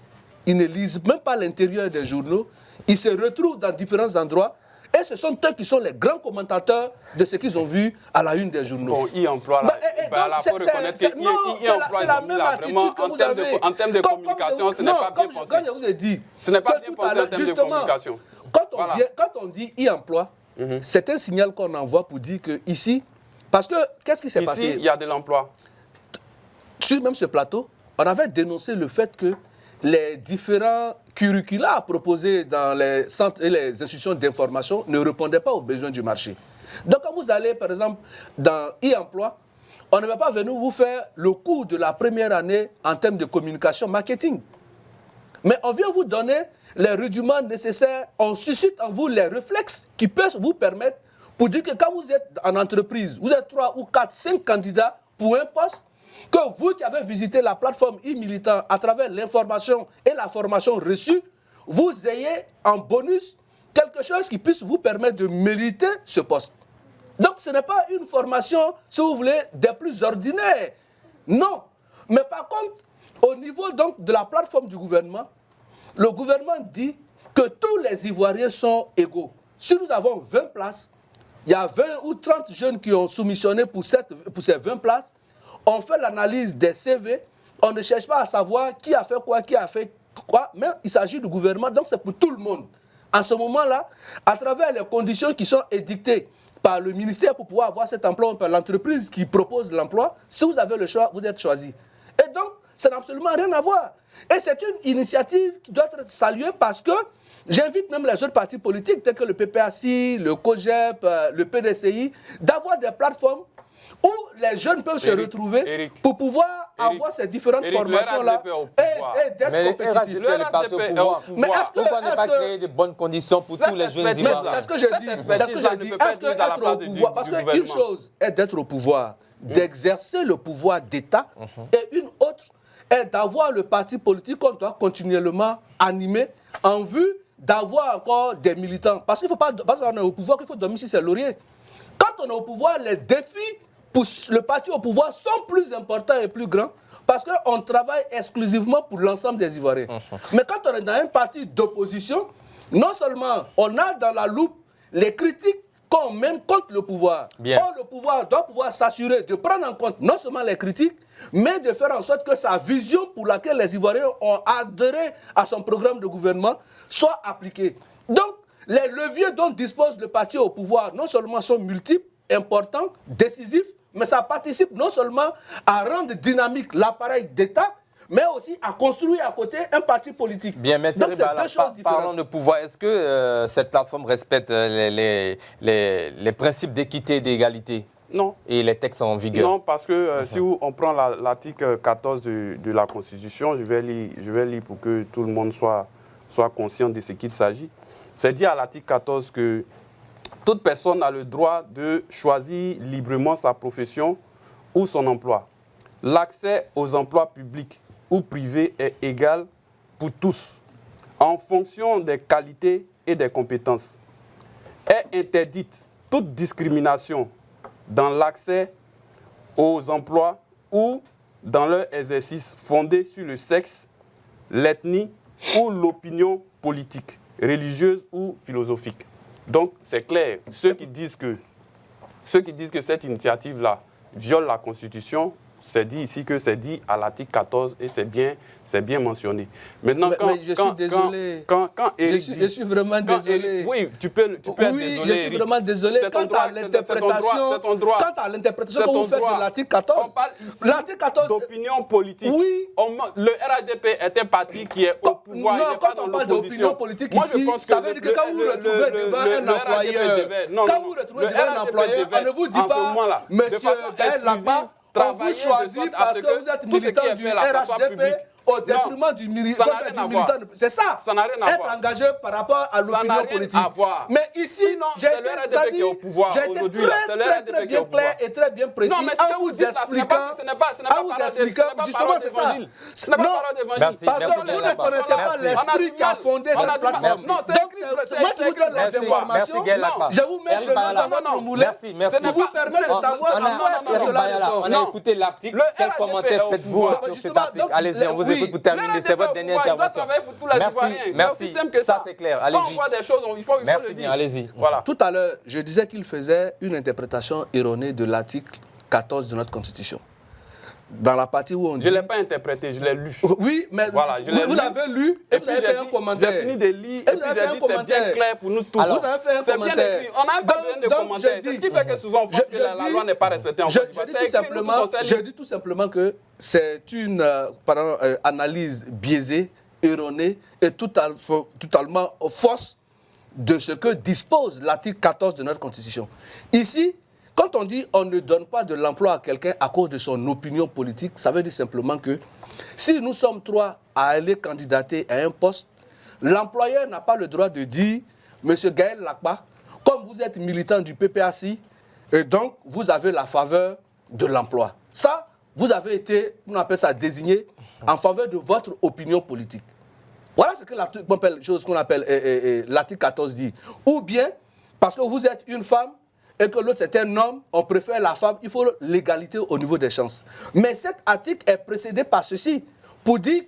ils ne lisent même pas l'intérieur des journaux, ils se retrouvent dans différents endroits et ce sont eux qui sont les grands commentateurs de ce qu'ils ont vu à la une des journaux. Bon, e-emploi, là, il faut reconnaître que e-emploi, c'est la même attitude que vous avez. En termes de communication, ce n'est pas bien pensé. Quand je vous ai dit, ce n'est pas bien pensé en termes de communication. Quand on dit e-emploi, c'est un signal qu'on envoie pour dire que ici, parce que qu'est-ce qui s'est passé? Ici, il y a de l'emploi. Sur même ce plateau, on avait dénoncé le fait qu'il les différents curricula proposés dans les centres et les institutions d'information ne répondaient pas aux besoins du marché. Donc quand vous allez, par exemple, dans e-emploi, on ne va pas venir vous faire le cours de la première année en termes de communication marketing. Mais on vient vous donner les rudiments nécessaires, on suscite en vous les réflexes qui peuvent vous permettre pour dire que quand vous êtes en entreprise, vous êtes 3 ou 4, 5 candidats pour un poste, que vous qui avez visité la plateforme e-militant à travers l'information et la formation reçue, vous ayez en bonus quelque chose qui puisse vous permettre de mériter ce poste. Donc ce n'est pas une formation, si vous voulez, des plus ordinaires. Non. Mais par contre, au niveau donc de la plateforme du gouvernement, le gouvernement dit que tous les Ivoiriens sont égaux. Si nous avons 20 places, il y a 20 ou 30 jeunes qui ont soumissionné pour ces 20 places. On fait l'analyse des CV, on ne cherche pas à savoir qui a fait quoi, mais il s'agit du gouvernement, donc c'est pour tout le monde. En ce moment-là, à travers les conditions qui sont édictées par le ministère pour pouvoir avoir cet emploi, par l'entreprise qui propose l'emploi, si vous avez le choix, vous êtes choisi. Et donc, ça n'a absolument rien à voir. Et c'est une initiative qui doit être saluée parce que j'invite même les autres partis politiques, tels que le PPACI, le COGEP, le PDCI, d'avoir des plateformes où les jeunes peuvent se retrouver pour pouvoir avoir ces différentes formations-là et d'être compétitifs. Mais pourquoi ne pas créer de bonnes conditions pour tous les jeunes Ivoiriens? C'est ce que je dis. Est-ce que être au pouvoir, parce qu'une chose est d'être au pouvoir, d'exercer le pouvoir d'État, et une autre est d'avoir le parti politique qu'on doit continuellement animer en vue d'avoir encore des militants. Parce qu'il ne faut pas, parce qu'on est au pouvoir, qu'il faut dormir sur ses lauriers. Quand on est au pouvoir, les défis pour le parti au pouvoir sont plus importants et plus grands parce qu'on travaille exclusivement pour l'ensemble des Ivoiriens. Mais quand on est dans un parti d'opposition, non seulement on a dans la loupe les critiques qu'on mène contre le pouvoir. Or, le pouvoir doit pouvoir s'assurer de prendre en compte non seulement les critiques, mais de faire en sorte que sa vision pour laquelle les Ivoiriens ont adhéré à son programme de gouvernement soit appliquée. Donc, les leviers dont dispose le parti au pouvoir non seulement sont multiples, importants, décisifs, mais ça participe non seulement à rendre dynamique l'appareil d'État, mais aussi à construire à côté un parti politique. Bien, mais donc c'est deux choses différentes. Parlons de pouvoir. Est-ce que cette plateforme respecte les principes d'équité et d'égalité? Non. Et les textes en vigueur? Non, parce que si on prend l'article 14 de la Constitution, je vais lire pour que tout le monde soit conscient de ce qu'il s'agit. C'est dit à l'article 14 que toute personne a le droit de choisir librement sa profession ou son emploi. L'accès aux emplois publics ou privés est égal pour tous, en fonction des qualités et des compétences. Est interdite toute discrimination dans l'accès aux emplois ou dans leur exercice fondé sur le sexe, l'ethnie ou l'opinion politique, religieuse ou philosophique. Donc, c'est clair, ceux qui disent que cette initiative-là viole la Constitution, c'est dit ici que c'est dit à l'article 14 et c'est bien mentionné. Maintenant, je suis désolé. Quand Eric je suis vraiment désolé. Oui, tu peux être désolé. Je suis vraiment désolé. Quant à l'interprétation que vous faites de l'article 14, l'article 14 d'opinion politique. Oui. Le RADP est un parti qui est au pouvoir. Non, quand on parle d'opinion politique ici, ça veut dire que quand vous vous retrouvez devant un employeur, on ne vous dit pas, monsieur Gaël Lapa, on vous choisit parce que vous êtes militant du RHDP au détriment du militant. C'est ça. Ça n'a rien à voir. Être engagé par rapport à l'opinion politique. Mais ici, j'ai été très bien clair et très bien précis en vous expliquant. Justement, c'est ça. Non, parce que vous ne connaissez pas l'esprit qui a fondé cette plateforme. Donc, moi qui vous donne les informations, je vous mets dans votre moulin. Ça vous permet de savoir à quoi est-ce que cela répond. On a écouté l'article. Quel commentaire faites-vous sur cet article? Allez-y, on vous écoute pour terminer. C'est votre dernière intervention. Merci. Ça, c'est clair. Allez-y. Quand on voit des choses, il faut le dire. Merci bien, allez-y. Voilà. Tout à l'heure, je disais qu'il faisait une interprétation erronée de l'article 14 de notre Constitution. Dans la partie où on dit... Je ne l'ai pas interprété, je l'ai lu. Oui, mais voilà, vous l'avez lu et vous avez fait un commentaire. J'ai fini de lire et puis j'ai dit c'est bien clair pour nous tous. Alors, vous avez fait un commentaire. C'est bien écrit. On n'a pas besoin de commentaires. C'est ce qui fait que souvent on pense que la loi n'est pas respectée en Côte d'Ivoire. Je dis tout simplement que c'est une analyse biaisée erronée et totalement fausse de ce que dispose l'article 14 de notre Constitution. Ici, quand on dit on ne donne pas de l'emploi à quelqu'un à cause de son opinion politique, ça veut dire simplement que si nous sommes 3 à aller candidater à un poste, l'employeur n'a pas le droit de dire « Monsieur Gaël Lakba, comme vous êtes militant du PPACI, et donc vous avez la faveur de l'emploi. » Ça, vous avez été, on appelle ça, désigné en faveur de votre opinion politique. Voilà ce que l'article 14 dit. Ou bien, parce que vous êtes une femme et que l'autre c'est un homme, on préfère la femme, il faut l'égalité au niveau des chances. Mais cet article est précédé par ceci, pour dire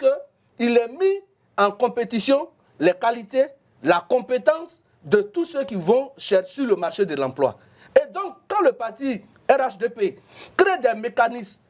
qu'il est mis en compétition les qualités, la compétence de tous ceux qui vont chercher sur le marché de l'emploi. Et donc, quand le parti RHDP crée des mécanismes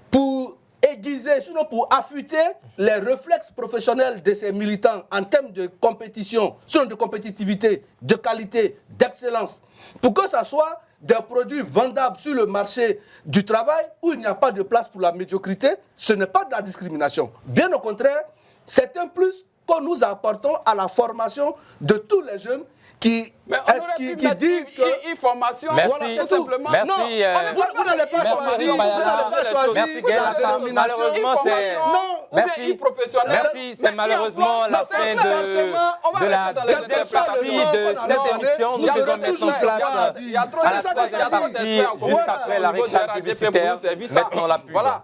pour aiguiser, sinon pour affûter les réflexes professionnels de ces militants en termes de compétition, sinon de compétitivité, de qualité, d'excellence, pour que ça soit des produits vendables sur le marché du travail où il n'y a pas de place pour la médiocrité, ce n'est pas de la discrimination. Bien au contraire, c'est un plus que nous apportons à la formation de tous les jeunes qui disent que... Une formation, merci, voilà, c'est simplement... Merci, non, vous n'allez pas choisir, merci, la dénomination. Malheureusement, c'est... Merci, merci, c'est malheureusement la fin de la deuxième partie de cette émission. Nous faisons maintenant place à la troisième partie, juste après la réclame publicitaire. Maintenant la pub. Voilà.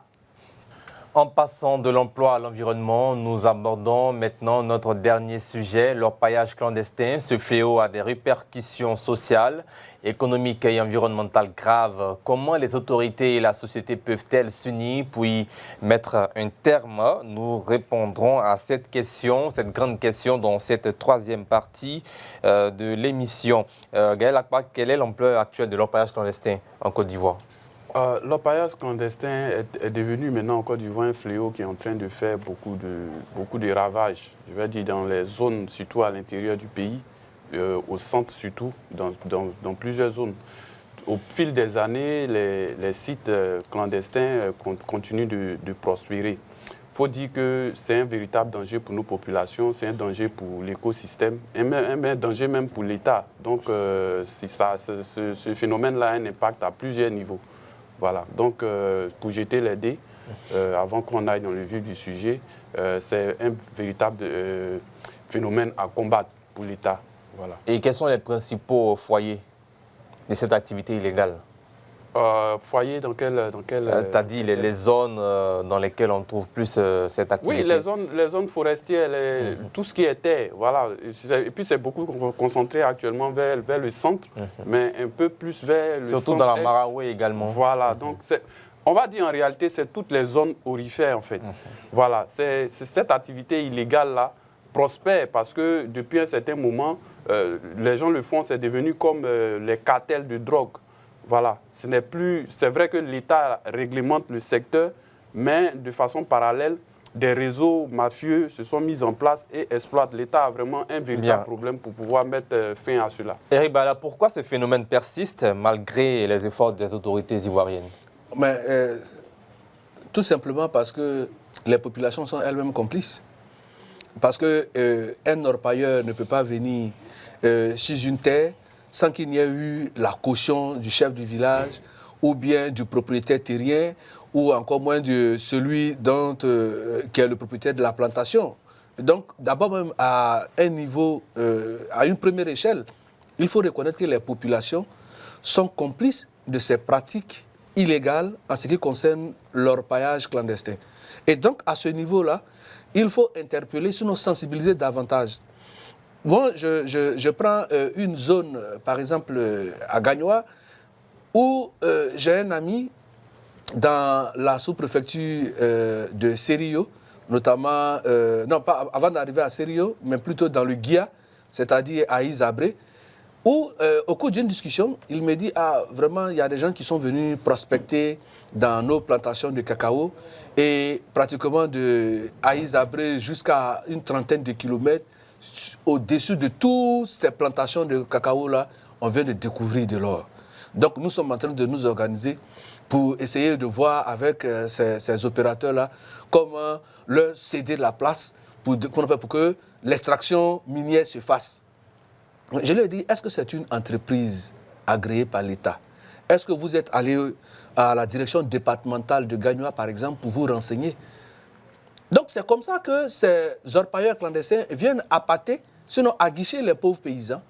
En passant de l'emploi à l'environnement, nous abordons maintenant notre dernier sujet, l'orpaillage clandestin. Ce fléau a des répercussions sociales, économiques et environnementales graves. Comment les autorités et la société peuvent-elles s'unir pour y mettre un terme? Nous répondrons à cette question, cette grande question dans cette troisième partie de l'émission. Gaël Lakba, quelle est l'ampleur actuelle de l'orpaillage clandestin en Côte d'Ivoire? L'orpaillage clandestin est devenu maintenant en Côte d'Ivoire un fléau qui est en train de faire beaucoup de ravages. Je vais dire dans les zones, surtout à l'intérieur du pays, au centre surtout, dans plusieurs zones. Au fil des années, les sites clandestins continuent de prospérer. Il faut dire que c'est un véritable danger pour nos populations, c'est un danger pour l'écosystème, un danger même pour l'État. Donc ce phénomène-là a un impact à plusieurs niveaux. Voilà, donc pour jeter les dés, avant qu'on aille dans le vif du sujet, c'est un véritable phénomène à combattre pour l'État. Voilà. Et quels sont les principaux foyers de cette activité illégale? Foyers dans quel c'est-à-dire les zones dans lesquelles on trouve plus cette activité? Oui, les zones forestières, tout ce qui est terre, voilà. Et puis c'est beaucoup concentré actuellement vers le centre, mais un peu plus vers le centre. Surtout dans la Maraoué également. Voilà, donc on va dire en réalité c'est toutes les zones aurifères en fait. Voilà, c'est cette activité illégale-là prospère parce que depuis un certain moment, les gens le font, c'est devenu comme les cartels de drogue. Voilà, ce n'est plus... C'est vrai que l'État réglemente le secteur, mais de façon parallèle, des réseaux mafieux se sont mis en place et exploitent. L'État a vraiment un véritable problème pour pouvoir mettre fin à cela. Eric Bala, pourquoi ce phénomène persiste malgré les efforts des autorités ivoiriennes? Tout simplement parce que les populations sont elles-mêmes complices. Parce qu'un orpailleur ne peut pas venir chez une terre sans qu'il n'y ait eu la caution du chef du village ou bien du propriétaire terrien ou encore moins de celui qui est le propriétaire de la plantation. Donc, d'abord même à un niveau, à une première échelle, il faut reconnaître que les populations sont complices de ces pratiques illégales en ce qui concerne l'orpaillage clandestin. Et donc, à ce niveau-là, il faut interpeller, sinon sensibiliser davantage. Moi, je prends une zone, par exemple, à Gagnoa, où j'ai un ami dans la sous-préfecture de Sério, notamment, non, pas avant d'arriver à Sério, mais plutôt dans le Guia, c'est-à-dire à Isabré, où, au cours d'une discussion, il me dit, vraiment, il y a des gens qui sont venus prospecter dans nos plantations de cacao, et pratiquement de Aïs-Abré jusqu'à une trentaine de kilomètres, au-dessus de toutes ces plantations de cacao-là, on vient de découvrir de l'or. Donc nous sommes en train de nous organiser pour essayer de voir avec ces opérateurs-là comment leur céder la place pour que l'extraction minière se fasse. Je lui ai dit, est-ce que c'est une entreprise agréée par l'État? Est-ce que vous êtes allé à la direction départementale de Gagnoa, par exemple, pour vous renseigner? Donc c'est comme ça que ces orpailleurs clandestins viennent appâter, sinon aguicher les pauvres paysans,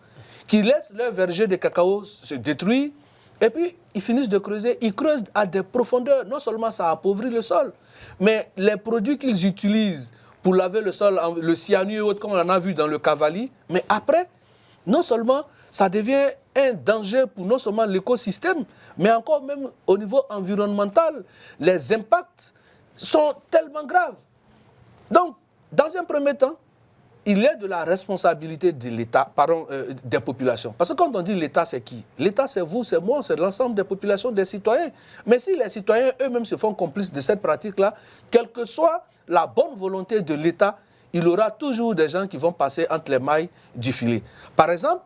qui laissent leur verger de cacao se détruire, et puis ils finissent de creuser. Ils creusent à des profondeurs. Non seulement ça appauvrit le sol, mais les produits qu'ils utilisent pour laver le sol, le cyanure et autres, comme on en a vu dans le Cavali, mais après, non seulement ça devient un danger pour non seulement l'écosystème, mais encore même au niveau environnemental, les impacts sont tellement graves. Donc, dans un premier temps, il est de la responsabilité de l'État, des populations. Parce que quand on dit l'État, c'est qui? L'État, c'est vous, c'est moi, c'est l'ensemble des populations, des citoyens. Mais si les citoyens eux-mêmes se font complices de cette pratique-là, quelle que soit la bonne volonté de l'État, il y aura toujours des gens qui vont passer entre les mailles du filet. Par exemple,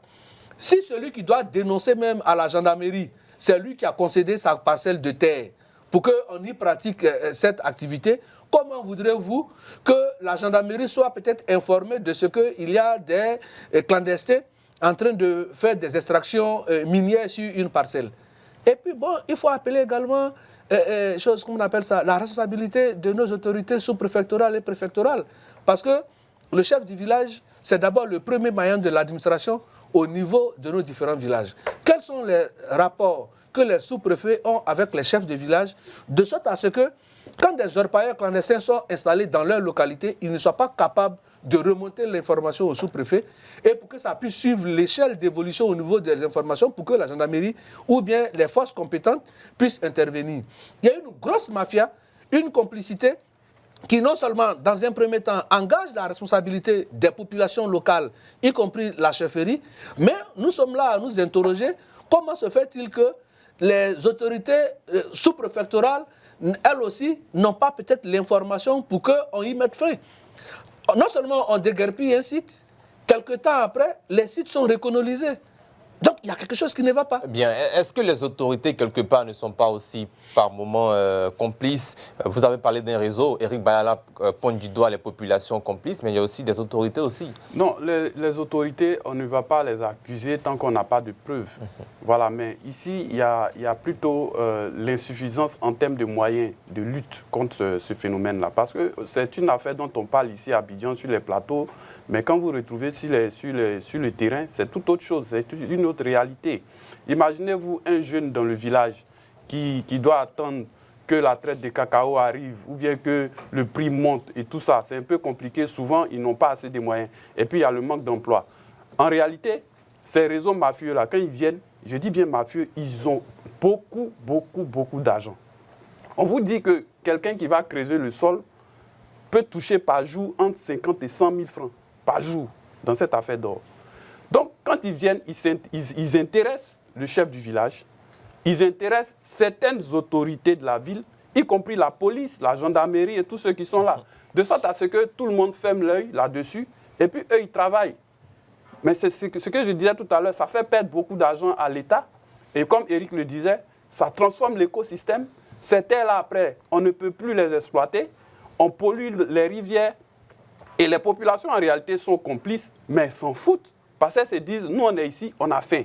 si celui qui doit dénoncer même à la gendarmerie, c'est lui qui a concédé sa parcelle de terre pour qu'on y pratique cette activité, comment voudrez-vous que la gendarmerie soit peut-être informée de ce qu'il y a des clandestins en train de faire des extractions minières sur une parcelle? Et puis bon, il faut appeler également, chose qu'on appelle ça, la responsabilité de nos autorités sous-préfectorales et préfectorales. Parce que le chef du village, c'est d'abord le premier maillon de l'administration au niveau de nos différents villages. Quels sont les rapports que les sous-préfets ont avec les chefs de village, de sorte à ce que, quand des orpailleurs clandestins sont installés dans leur localité, ils ne soient pas capables de remonter l'information au sous-préfet et pour que ça puisse suivre l'échelle d'évolution au niveau des informations pour que la gendarmerie ou bien les forces compétentes puissent intervenir. Il y a une grosse mafia, une complicité qui non seulement, dans un premier temps, engage la responsabilité des populations locales, y compris la chefferie, mais nous sommes là à nous interroger comment se fait-il que les autorités sous-préfectorales, elles aussi, n'ont pas peut-être l'information pour qu'on y mette fin. Non seulement on déguerpit un site, quelque temps après, les sites sont recolonisés. Donc, il y a quelque chose qui ne va pas. Bien, est-ce que les autorités, quelque part, ne sont pas aussi, par moments, complices? Vous avez parlé d'un réseau. Éric Bayala pointe du doigt les populations complices, mais il y a aussi des autorités aussi. Non, les autorités, on ne va pas les accuser tant qu'on n'a pas de preuves. Voilà, mais ici, il y a plutôt l'insuffisance en termes de moyens de lutte contre ce phénomène-là. Parce que c'est une affaire dont on parle ici à Abidjan, sur les plateaux, mais quand vous retrouvez sur le terrain, c'est tout autre chose, c'est une autre réalité. Imaginez-vous un jeune dans le village qui doit attendre que la traite de cacao arrive ou bien que le prix monte et tout ça. C'est un peu compliqué. Souvent, ils n'ont pas assez de moyens. Et puis, il y a le manque d'emploi. En réalité, ces réseaux mafieux-là, quand ils viennent, je dis bien mafieux, ils ont beaucoup d'argent. On vous dit que quelqu'un qui va creuser le sol peut toucher par jour entre 50 et 100 000 francs par jour dans cette affaire d'or. Donc, quand ils viennent, ils intéressent le chef du village, ils intéressent certaines autorités de la ville, y compris la police, la gendarmerie et tous ceux qui sont là, de sorte à ce que tout le monde ferme l'œil là-dessus, et puis eux, ils travaillent. Mais c'est ce que je disais tout à l'heure, ça fait perdre beaucoup d'argent à l'État, et comme Éric le disait, ça transforme l'écosystème. Ces terres-là, après, on ne peut plus les exploiter, on pollue les rivières, et les populations, en réalité, sont complices, mais s'en foutent. Parce qu'elles se disent, nous, on est ici, on a faim.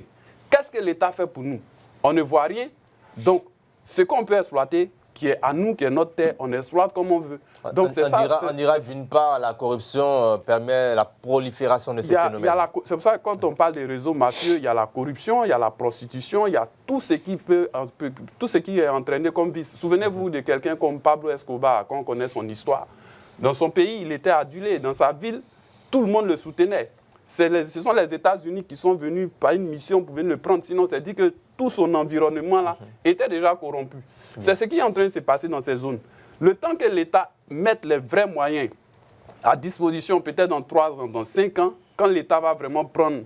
Qu'est-ce que l'État fait pour nous? On ne voit rien. Donc, ce qu'on peut exploiter, qui est à nous, qui est notre terre, on exploite comme on veut. Donc, on dira d'une part, la corruption permet la prolifération de ces phénomènes. C'est pour ça que quand on parle des réseaux mafieux, il y a la corruption, il y a la prostitution, il y a tout ce qui est entraîné comme vice. Souvenez-vous de quelqu'un comme Pablo Escobar, quand on connaît son histoire. Dans son pays, il était adulé. Dans sa ville, tout le monde le soutenait. Ce sont les États-Unis qui sont venus par une mission pour venir le prendre. Sinon, c'est dit que tout son environnement là était déjà corrompu. C'est ce qui est en train de se passer dans ces zones. Le temps que l'État mette les vrais moyens à disposition, peut-être dans 3 ans, dans 5 ans, quand l'État va vraiment prendre,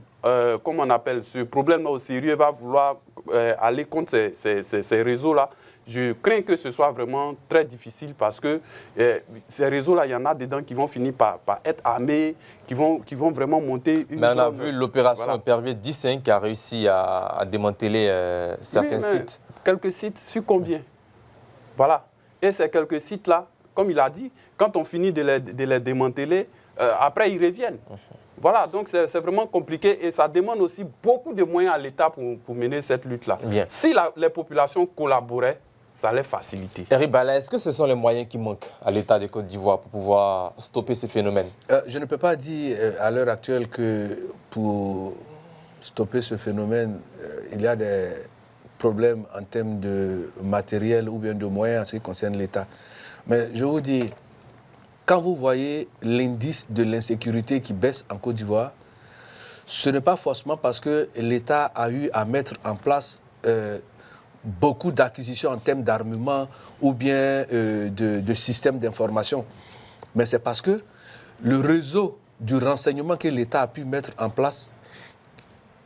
comment on appelle, ce problème-là au sérieux, va vouloir aller contre ces réseaux-là, je crains que ce soit vraiment très difficile parce que ces réseaux-là, il y en a dedans qui vont finir par être armés, qui vont vraiment monter une... Mais on a vu l'opération Épervier 10 qui a réussi à démanteler certains sites. Quelques sites, sur combien? Voilà. Et ces quelques sites-là, comme il a dit, quand on finit de les démanteler, après ils reviennent. Voilà, donc c'est vraiment compliqué et ça demande aussi beaucoup de moyens à l'État pour mener cette lutte-là. Si les populations collaboraient, ça allait faciliter. Eric Bala, est-ce que ce sont les moyens qui manquent à l'État de Côte d'Ivoire pour pouvoir stopper ce phénomène? Je ne peux pas dire à l'heure actuelle que pour stopper ce phénomène, il y a des problèmes en termes de matériel ou bien de moyens en ce qui concerne l'État. Mais je vous dis, quand vous voyez l'indice de l'insécurité qui baisse en Côte d'Ivoire, ce n'est pas forcément parce que l'État a eu à mettre en place beaucoup d'acquisitions en termes d'armement ou bien de systèmes d'information. Mais c'est parce que le réseau du renseignement que l'État a pu mettre en place,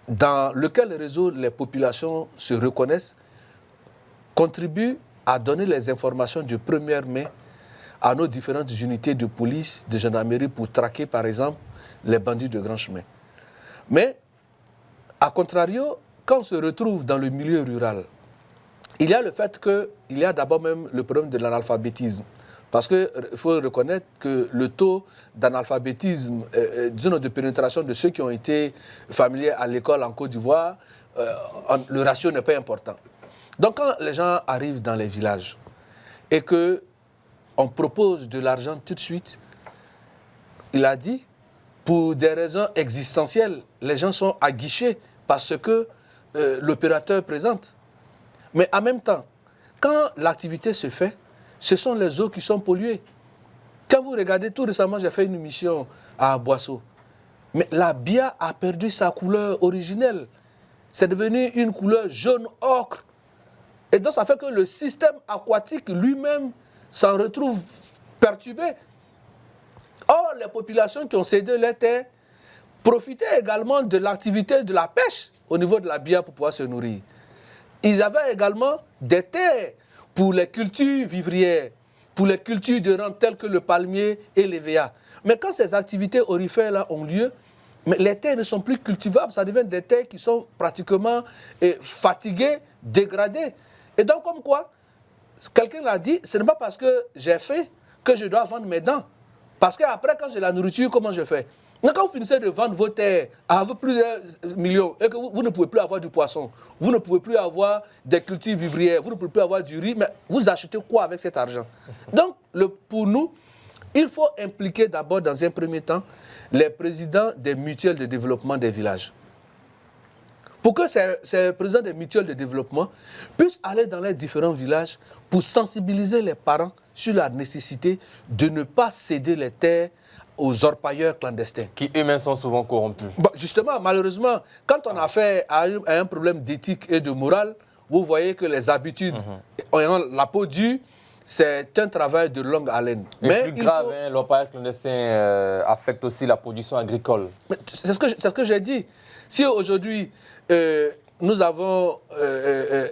dans lequel réseau les populations se reconnaissent, contribue à donner les informations de première main à nos différentes unités de police, de gendarmerie pour traquer, par exemple, les bandits de grand chemin. Mais, à contrario, quand on se retrouve dans le milieu rural, il y a le fait qu'il y a d'abord même le problème de l'analphabétisme. Parce qu'il faut reconnaître que le taux d'analphabétisme, disons de pénétration de ceux qui ont été familiers à l'école en Côte d'Ivoire, le ratio n'est pas important. Donc quand les gens arrivent dans les villages et qu'on propose de l'argent tout de suite, il a dit, pour des raisons existentielles, les gens sont aguichés parce que l'opérateur présente. Mais en même temps, quand l'activité se fait, ce sont les eaux qui sont polluées. Quand vous regardez, tout récemment, j'ai fait une mission à Boisseau. Mais la bia a perdu sa couleur originelle. C'est devenu une couleur jaune ocre. Et donc, ça fait que le système aquatique lui-même s'en retrouve perturbé. Or, les populations qui ont cédé les terres profitaient également de l'activité de la pêche au niveau de la bia pour pouvoir se nourrir. Ils avaient également des terres pour les cultures vivrières, pour les cultures de rente telles que le palmier et l'EVA. Mais quand ces activités aurifères-là ont lieu, mais les terres ne sont plus cultivables, ça devient des terres qui sont pratiquement fatiguées, dégradées. Et donc, comme quoi, quelqu'un l'a dit, ce n'est pas parce que j'ai faim que je dois vendre mes dents. Parce qu'après, quand j'ai la nourriture, comment je fais? Mais quand vous finissez de vendre vos terres à plusieurs millions et que vous ne pouvez plus avoir du poisson, vous ne pouvez plus avoir des cultures vivrières, vous ne pouvez plus avoir du riz, mais vous achetez quoi avec cet argent? Donc, pour nous, il faut impliquer d'abord, dans un premier temps, les présidents des mutuelles de développement des villages. Pour que ces présidents des mutuelles de développement puissent aller dans les différents villages pour sensibiliser les parents sur la nécessité de ne pas céder les terres aux orpailleurs clandestins. Qui eux-mêmes sont souvent corrompus. Bon, justement, malheureusement, quand on a fait à un problème d'éthique et de morale, vous voyez que les habitudes, la peau dure, c'est un travail de longue haleine. Mais plus grave, l'orpaillage clandestin affecte aussi la production agricole. C'est ce que j'ai dit. Si aujourd'hui, nous avons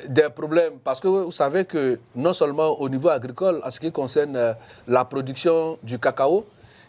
des problèmes, parce que vous savez que non seulement au niveau agricole, en ce qui concerne la production du cacao,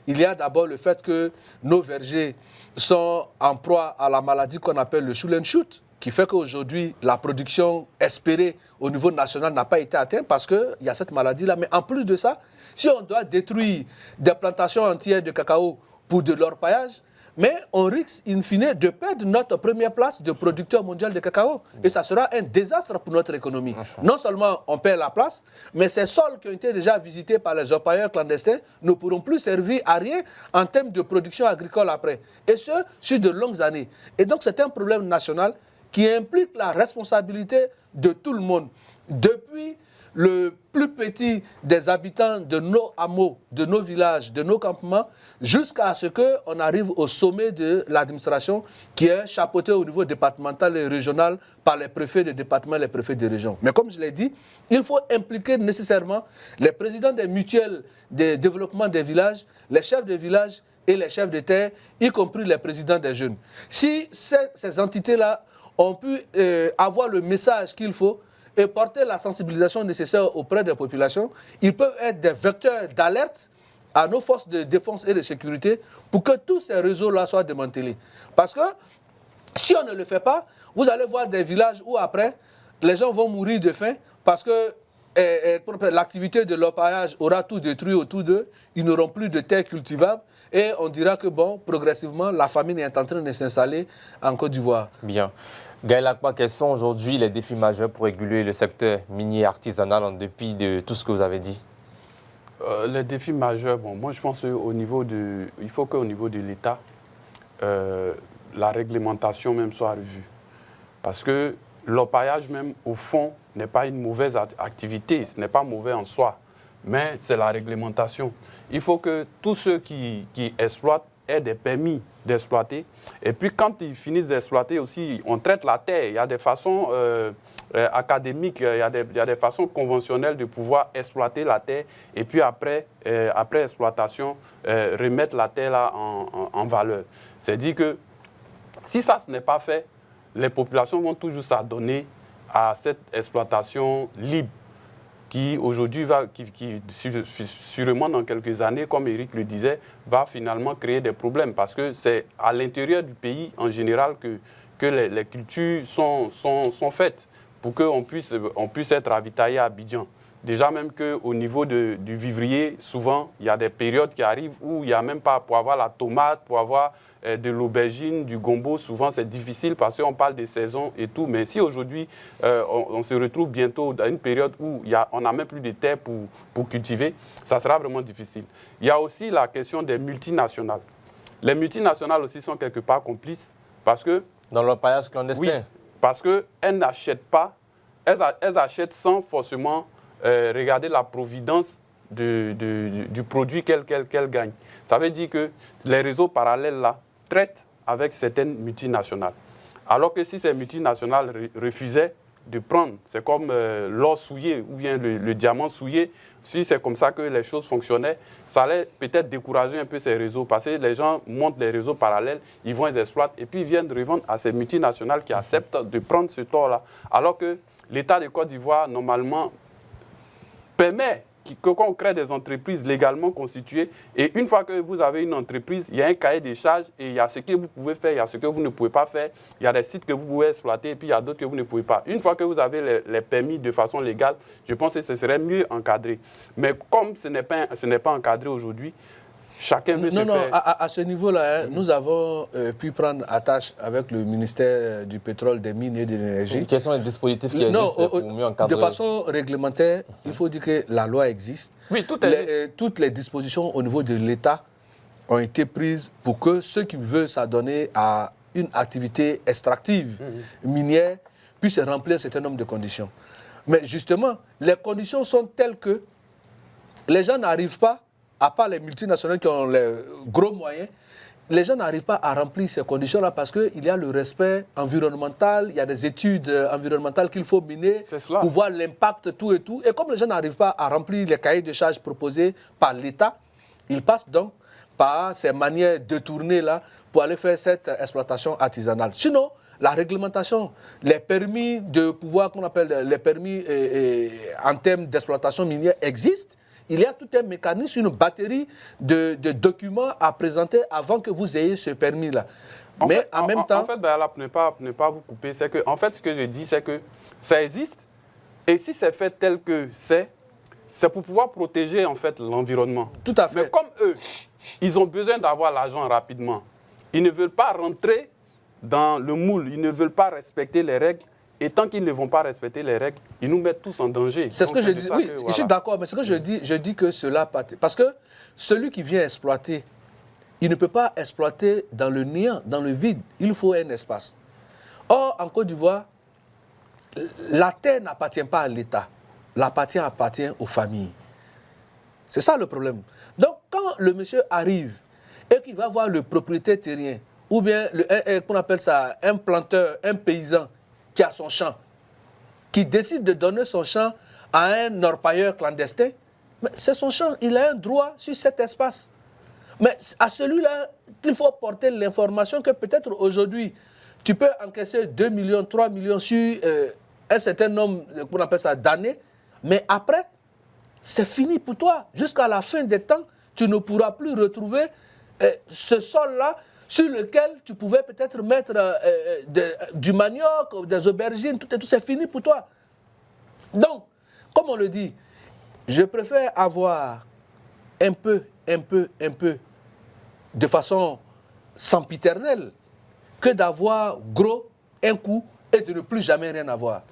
il y a d'abord le fait que nos vergers sont en proie à la maladie qu'on appelle le shoot and shoot, qui fait qu'aujourd'hui, la production espérée au niveau national n'a pas été atteinte parce qu'il y a cette maladie-là. Mais en plus de ça, si on doit détruire des plantations entières de cacao pour de l'orpaillage, mais on risque, in fine, de perdre notre première place de producteur mondial de cacao. Et ça sera un désastre pour notre économie. Non seulement on perd la place, mais ces sols qui ont été déjà visités par les orpailleurs clandestins ne pourront plus servir à rien en termes de production agricole après. Et ce, sur de longues années. Et donc c'est un problème national qui implique la responsabilité de tout le monde. Depuis le plus petit des habitants de nos hameaux, de nos villages, de nos campements, jusqu'à ce qu'on arrive au sommet de l'administration qui est chapeautée au niveau départemental et régional par les préfets de département et les préfets de région. Mais comme je l'ai dit, il faut impliquer nécessairement les présidents des mutuelles de développement des villages, les chefs de village et les chefs de terre, y compris les présidents des jeunes. Si ces entités-là ont pu avoir le message qu'il faut, et porter la sensibilisation nécessaire auprès des populations, ils peuvent être des vecteurs d'alerte à nos forces de défense et de sécurité pour que tous ces réseaux-là soient démantelés. Parce que si on ne le fait pas, vous allez voir des villages où après, les gens vont mourir de faim parce que l'activité de l'orpaillage aura tout détruit autour d'eux, ils n'auront plus de terres cultivables et on dira que, bon, progressivement, la famine est en train de s'installer en Côte d'Ivoire. Bien. Gaël Akpa, quels sont aujourd'hui les défis majeurs pour réguler le secteur minier artisanal en dépit de tout ce que vous avez dit? Les défis majeurs, bon, moi je pense il faut qu'au niveau de l'État, la réglementation même soit revue. Parce que l'orpaillage même, au fond, n'est pas une mauvaise activité, ce n'est pas mauvais en soi, mais c'est la réglementation. Il faut que tous ceux qui exploitent aient des permis d'exploiter. Et puis quand ils finissent d'exploiter aussi, on traite la terre. Il y a des façons académiques, il y a des façons conventionnelles de pouvoir exploiter la terre et puis après exploitation, remettre la terre là en valeur. C'est-à-dire que si ça, ce n'est pas fait, les populations vont toujours s'adonner à cette exploitation libre qui aujourd'hui sûrement dans quelques années, comme Eric le disait, va finalement créer des problèmes parce que c'est à l'intérieur du pays en général que les cultures sont faites pour qu'on puisse être ravitaillé à Abidjan. Déjà même qu'au niveau du vivrier, souvent, il y a des périodes qui arrivent où il n'y a même pas, pour avoir la tomate, pour avoir de l'aubergine, du gombo, souvent c'est difficile parce qu'on parle des saisons et tout. Mais si aujourd'hui, on se retrouve bientôt dans une période où on n'a même plus de terre pour cultiver, ça sera vraiment difficile. Il y a aussi la question des multinationales. Les multinationales aussi sont quelque part complices parce que... Dans l'orpaillage clandestin? Oui, parce qu'elles n'achètent pas, elles achètent sans forcément regarder la providence du produit qu'elles gagnent. Ça veut dire que les réseaux parallèles là traitent avec certaines multinationales. Alors que si ces multinationales refusaient de prendre, c'est comme l'or souillé ou bien le diamant souillé, si c'est comme ça que les choses fonctionnaient, ça allait peut-être décourager un peu ces réseaux parce que les gens montent des réseaux parallèles, ils vont les exploiter et puis ils viennent revendre à ces multinationales qui acceptent de prendre ce tort-là. Alors que l'État de Côte d'Ivoire, normalement, permet qu'on crée des entreprises légalement constituées et une fois que vous avez une entreprise, il y a un cahier des charges et il y a ce que vous pouvez faire, il y a ce que vous ne pouvez pas faire, il y a des sites que vous pouvez exploiter et puis il y a d'autres que vous ne pouvez pas. Une fois que vous avez les permis de façon légale, je pense que ce serait mieux encadré. Mais comme ce n'est pas encadré aujourd'hui, chacun veut se faire... Non, à ce niveau-là, nous avons pu prendre attache avec le ministère du pétrole, des mines et de l'énergie. Quels sont les dispositifs qui existent pour mieux encadrer? De façon réglementaire, il faut dire que la loi existe. Oui, toutes les dispositions au niveau de l'État ont été prises pour que ceux qui veulent s'adonner à une activité extractive minière puissent remplir un certain nombre de conditions. Mais justement, les conditions sont telles que les gens n'arrivent pas, à part les multinationales qui ont les gros moyens, les gens n'arrivent pas à remplir ces conditions-là parce qu'il y a le respect environnemental, il y a des études environnementales qu'il faut mener pour voir l'impact, tout et tout. Et comme les gens n'arrivent pas à remplir les cahiers de charges proposés par l'État, ils passent donc par ces manières détournées-là pour aller faire cette exploitation artisanale. Sinon, la réglementation, les permis de pouvoir, qu'on appelle les permis en termes d'exploitation minière existent. Il y a tout un mécanisme, une batterie de documents à présenter avant que vous ayez ce permis-là. Mais en même temps... En fait, pour ne pas vous couper, c'est que, en fait, ce que je dis, c'est que ça existe. Et si c'est fait tel que c'est pour pouvoir protéger, en fait, l'environnement. Tout à fait. Mais comme eux, ils ont besoin d'avoir l'argent rapidement. Ils ne veulent pas rentrer dans le moule. Ils ne veulent pas respecter les règles. Et tant qu'ils ne vont pas respecter les règles, ils nous mettent tous en danger. C'est ce que je dis. Oui, voilà. Je suis d'accord, mais ce que je dis que cela... Parce que celui qui vient exploiter, il ne peut pas exploiter dans le néant, dans le vide. Il faut un espace. Or, en Côte d'Ivoire, la terre n'appartient pas à l'État. Appartient aux familles. C'est ça le problème. Donc, quand le monsieur arrive et qu'il va voir le propriétaire terrien, ou bien, qu'on appelle ça, un planteur, un paysan, qui a son champ, qui décide de donner son champ à un orpailleur clandestin, mais c'est son champ, il a un droit sur cet espace. Mais à celui-là, il faut porter l'information que peut-être aujourd'hui, tu peux encaisser 2 millions, 3 millions sur un certain nombre, qu'on appelle ça, d'années, mais après, c'est fini pour toi. Jusqu'à la fin des temps, tu ne pourras plus retrouver ce sol-là sur lequel tu pouvais peut-être mettre du manioc, des aubergines, tout et tout, c'est fini pour toi. Donc, comme on le dit, je préfère avoir un peu de façon sempiternelle que d'avoir gros un coup et de ne plus jamais rien avoir.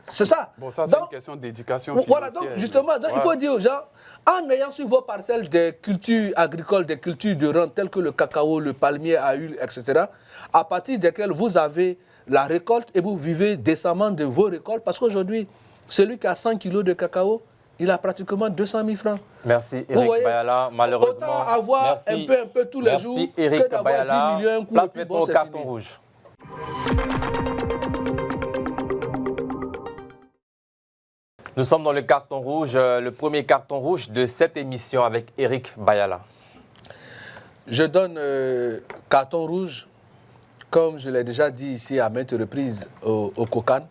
C'est ça. Bon, ça, c'est une question d'éducation financière. Voilà, donc justement, il faut dire aux gens, en ayant sur vos parcelles des cultures agricoles, des cultures de rente telles que le cacao, le palmier à huile, etc., à partir desquelles vous avez la récolte et vous vivez décemment de vos récoltes, parce qu'aujourd'hui, celui qui a 100 kilos de cacao, il a pratiquement 200 000 francs. Merci Eric Bayala, malheureusement. Autant avoir un peu tous les jours Eric que d'avoir 10 millions un coup. Place maintenant au carton rouge. Nous sommes dans le carton rouge, le premier carton rouge de cette émission avec Eric Bayala. Je donne carton rouge, comme je l'ai déjà dit ici à maintes reprises, au COCAN,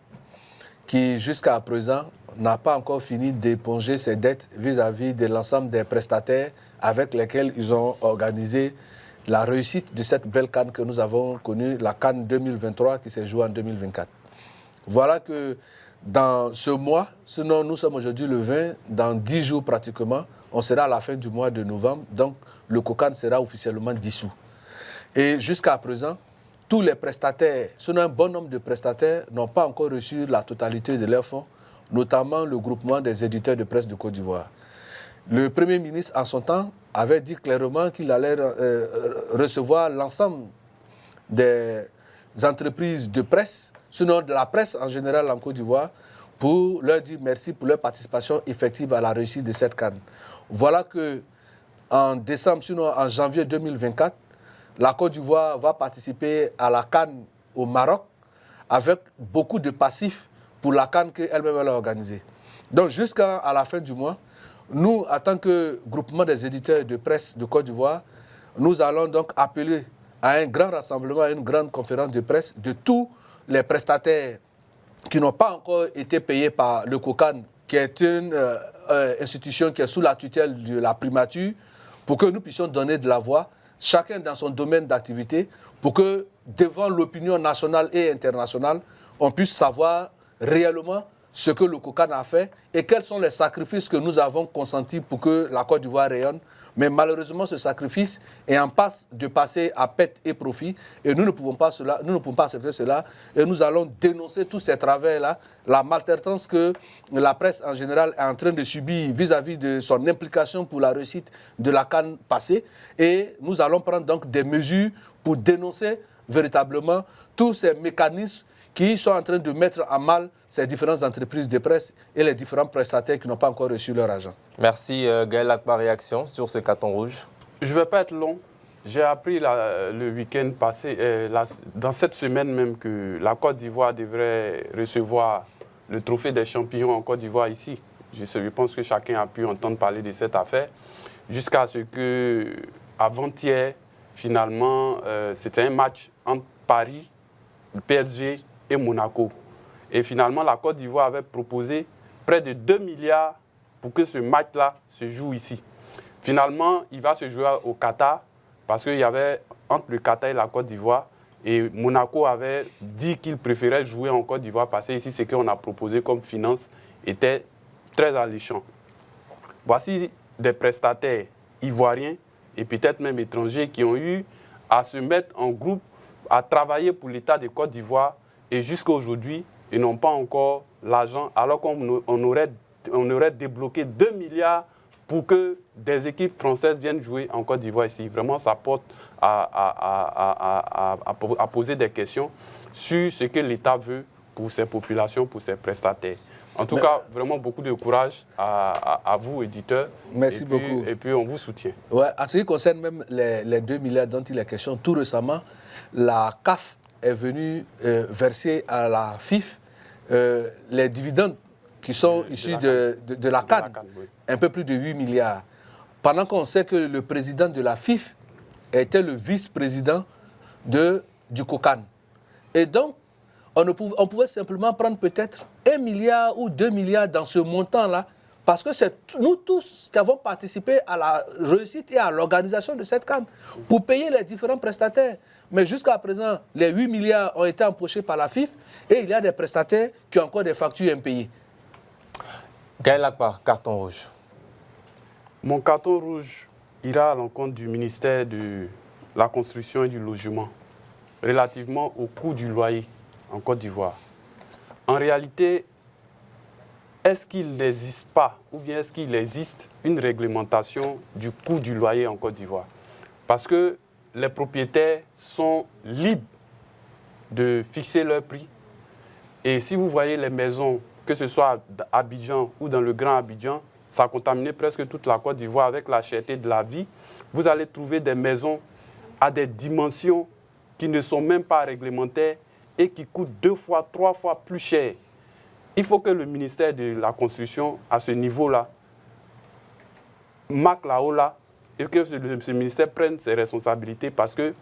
qui jusqu'à présent n'a pas encore fini d'éponger ses dettes vis-à-vis de l'ensemble des prestataires avec lesquels ils ont organisé la réussite de cette belle CAN que nous avons connue, la CAN 2023 qui s'est jouée en 2024. Voilà que dans ce mois, sinon nous sommes aujourd'hui le 20, dans 10 jours pratiquement, on sera à la fin du mois de novembre, donc le COCAN sera officiellement dissous. Et jusqu'à présent, tous les prestataires, sinon un bon nombre de prestataires, n'ont pas encore reçu la totalité de leurs fonds, notamment le groupement des éditeurs de presse de Côte d'Ivoire. Le Premier ministre, en son temps, avait dit clairement qu'il allait recevoir l'ensemble des entreprises de presse, sinon de la presse en général en Côte d'Ivoire, pour leur dire merci pour leur participation effective à la réussite de cette CAN. Voilà que en décembre, sinon en janvier 2024, la Côte d'Ivoire va participer à la CAN au Maroc avec beaucoup de passifs pour la CAN qu'elle-même a organisée. Donc jusqu'à la fin du mois, nous, en tant que groupement des éditeurs de presse de Côte d'Ivoire, nous allons donc appeler à un grand rassemblement, à une grande conférence de presse de tous les prestataires qui n'ont pas encore été payés par le COCAN, qui est une institution qui est sous la tutelle de la primature, pour que nous puissions donner de la voix, chacun dans son domaine d'activité, pour que devant l'opinion nationale et internationale, on puisse savoir réellement ce que le COCAN a fait et quels sont les sacrifices que nous avons consentis pour que la Côte d'Ivoire rayonne. Mais malheureusement, ce sacrifice est en passe de passer à perte et profit et nous ne pouvons pas accepter cela et nous allons dénoncer tous ces travers-là, la maltraitance que la presse en général est en train de subir vis-à-vis de son implication pour la réussite de la CAN passée et nous allons prendre donc des mesures pour dénoncer véritablement tous ces mécanismes qui sont en train de mettre à mal ces différentes entreprises de presse et les différents prestataires qui n'ont pas encore reçu leur argent. Merci Gaël Akbar, réaction sur ce carton rouge. Je ne vais pas être long. J'ai appris le week-end passé, dans cette semaine même, que la Côte d'Ivoire devrait recevoir le trophée des champions en Côte d'Ivoire ici. Je pense que chacun a pu entendre parler de cette affaire. Jusqu'à ce que, avant-hier, finalement, c'était un match entre Paris, le PSG et Monaco. Et finalement, la Côte d'Ivoire avait proposé près de 2 milliards pour que ce match-là se joue ici. Finalement, il va se jouer au Qatar parce qu'il y avait entre le Qatar et la Côte d'Ivoire. Et Monaco avait dit qu'il préférait jouer en Côte d'Ivoire parce que ici, ce qu'on a proposé comme finance était très alléchant. Voici des prestataires ivoiriens et peut-être même étrangers qui ont eu à se mettre en groupe, à travailler pour l'État de Côte d'Ivoire et jusqu'à aujourd'hui, ils n'ont pas encore l'argent alors qu'on aurait débloqué 2 milliards pour que des équipes françaises viennent jouer en Côte d'Ivoire ici. Vraiment, ça porte à poser des questions sur ce que l'État veut pour ses populations, pour ses prestataires. En tout cas, vraiment beaucoup de courage à vous, éditeurs. Merci beaucoup. Et puis, on vous soutient. Ouais, en ce qui concerne même les 2 milliards dont il est question, tout récemment, la CAF est venue verser à la FIF les dividendes qui sont issus de la CAN, oui. Un peu plus de 8 milliards. Pendant qu'on sait que le président de la FIF était le vice-président du COCAN. Et donc, on pouvait simplement prendre peut-être 1 milliard ou 2 milliards dans ce montant-là, parce que c'est nous tous qui avons participé à la réussite et à l'organisation de cette CAN pour payer les différents prestataires. Mais jusqu'à présent, les 8 milliards ont été empochés par la FIF et il y a des prestataires qui ont encore des factures impayées. Gaël Akbar, carton rouge. Mon carton rouge ira à l'encontre du ministère de la construction et du logement relativement au coût du loyer en Côte d'Ivoire. En réalité, est-ce qu'il n'existe pas ou bien est-ce qu'il existe une réglementation du coût du loyer en Côte d'Ivoire? Parce que les propriétaires sont libres de fixer leur prix. Et si vous voyez les maisons, que ce soit à Abidjan ou dans le Grand Abidjan, ça a contaminé presque toute la Côte d'Ivoire avec la cherté de la vie. Vous allez trouver des maisons à des dimensions qui ne sont même pas réglementaires et qui coûtent 2 fois, 3 fois plus cher. Il faut que le ministère de la Construction, à ce niveau-là, marque là-haut là, et que ce ministère prenne ses responsabilités parce que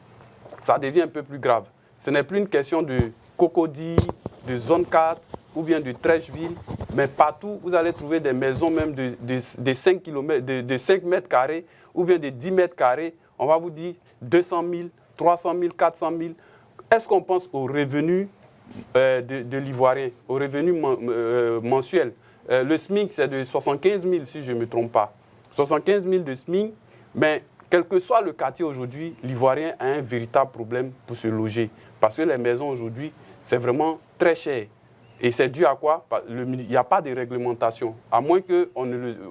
ça devient un peu plus grave. Ce n'est plus une question de Cocody, de zone 4 ou bien de Trècheville, mais partout, vous allez trouver des maisons même de 5 km, de 5 mètres carrés ou bien de 10 mètres carrés. On va vous dire 200 000, 300 000, 400 000. Est-ce qu'on pense aux revenus de l'Ivoirien, aux revenus mensuels? Le SMIC, c'est de 75 000, si je ne me trompe pas. 75 000 de SMIC, mais quel que soit le quartier aujourd'hui, l'Ivoirien a un véritable problème pour se loger. Parce que les maisons aujourd'hui, c'est vraiment très cher. Et c'est dû à quoi? Il n'y a pas de réglementation. À moins que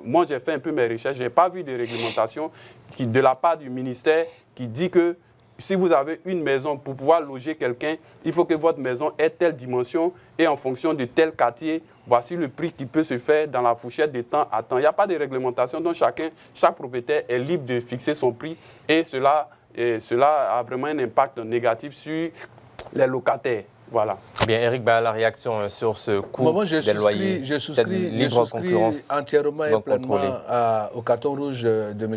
moi, j'ai fait un peu mes recherches, je n'ai pas vu de réglementation de la part du ministère qui dit que si vous avez une maison, pour pouvoir loger quelqu'un, il faut que votre maison ait telle dimension et en fonction de tel quartier, voici le prix qui peut se faire dans la fourchette de temps à temps. Il n'y a pas de réglementation, donc chaque propriétaire est libre de fixer son prix et cela a vraiment un impact négatif sur les locataires. Voilà. Bien, Eric, la réaction sur ce coût des loyers. Je souscris entièrement et pleinement au carton rouge de M.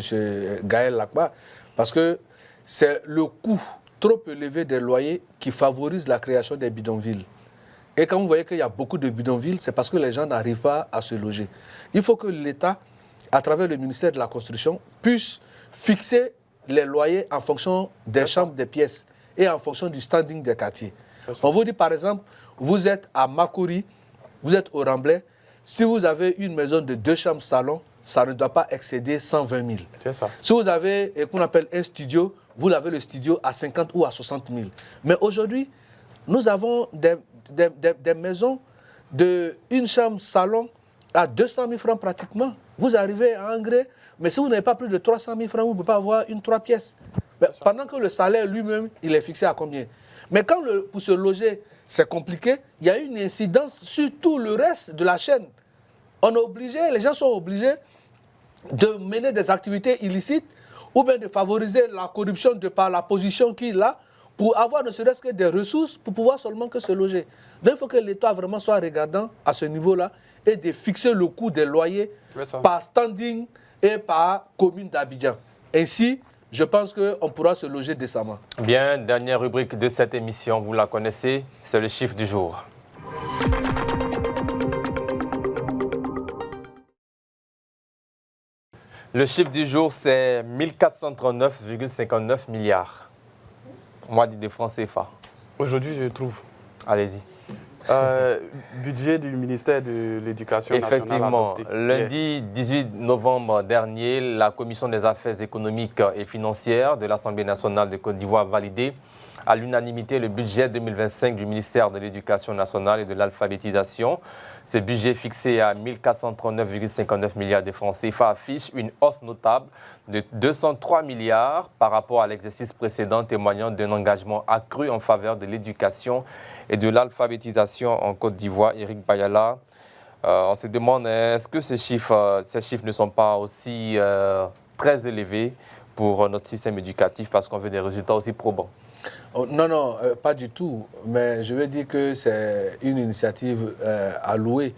Gaël Lakba, parce que c'est le coût trop élevé des loyers qui favorise la création des bidonvilles. Et quand vous voyez qu'il y a beaucoup de bidonvilles, c'est parce que les gens n'arrivent pas à se loger. Il faut que l'État, à travers le ministère de la Construction, puisse fixer les loyers en fonction des chambres des pièces et en fonction du standing des quartiers. On vous dit par exemple, vous êtes à Makori, vous êtes au Remblai, si vous avez une maison de 2 chambres salon, ça ne doit pas excéder 120 000. C'est ça. Si vous avez qu'on appelle un studio, vous avez le studio à 50 ou à 60 000. Mais aujourd'hui, nous avons des maisons de une chambre salon à 200 000 francs pratiquement. Vous arrivez à Angré, mais si vous n'avez pas plus de 300 000 francs, vous ne pouvez pas avoir une 3 pièces. Mais pendant que le salaire lui-même, il est fixé à combien? Mais quand pour se loger, c'est compliqué, il y a une incidence sur tout le reste de la chaîne. Les gens sont obligés de mener des activités illicites ou bien de favoriser la corruption de par la position qu'il a pour avoir ne serait-ce que des ressources pour pouvoir seulement que se loger. Donc il faut que l'État vraiment soit regardant à ce niveau-là et de fixer le coût des loyers par standing et par commune d'Abidjan. Ainsi, je pense qu'on pourra se loger décemment. Bien, dernière rubrique de cette émission, vous la connaissez, c'est le chiffre du jour. Le chiffre du jour, c'est 1439,59 milliards. Moi, dit des francs CFA. Aujourd'hui, je trouve. Allez-y. Budget du ministère de l'Éducation nationale. Effectivement, lundi 18 novembre dernier, la Commission des affaires économiques et financières de l'Assemblée nationale de Côte d'Ivoire a validé à l'unanimité le budget 2025 du ministère de l'Éducation nationale et de l'alphabétisation. Ce budget fixé à 1439,59 milliards de francs CFA affiche une hausse notable de 203 milliards par rapport à l'exercice précédent, témoignant d'un engagement accru en faveur de l'éducation et de l'alphabétisation en Côte d'Ivoire. Eric Bayala, on se demande, est-ce que ces chiffres ne sont pas aussi très élevés pour notre système éducatif parce qu'on veut des résultats aussi probants? Non, pas du tout. Mais je veux dire que c'est une initiative à louer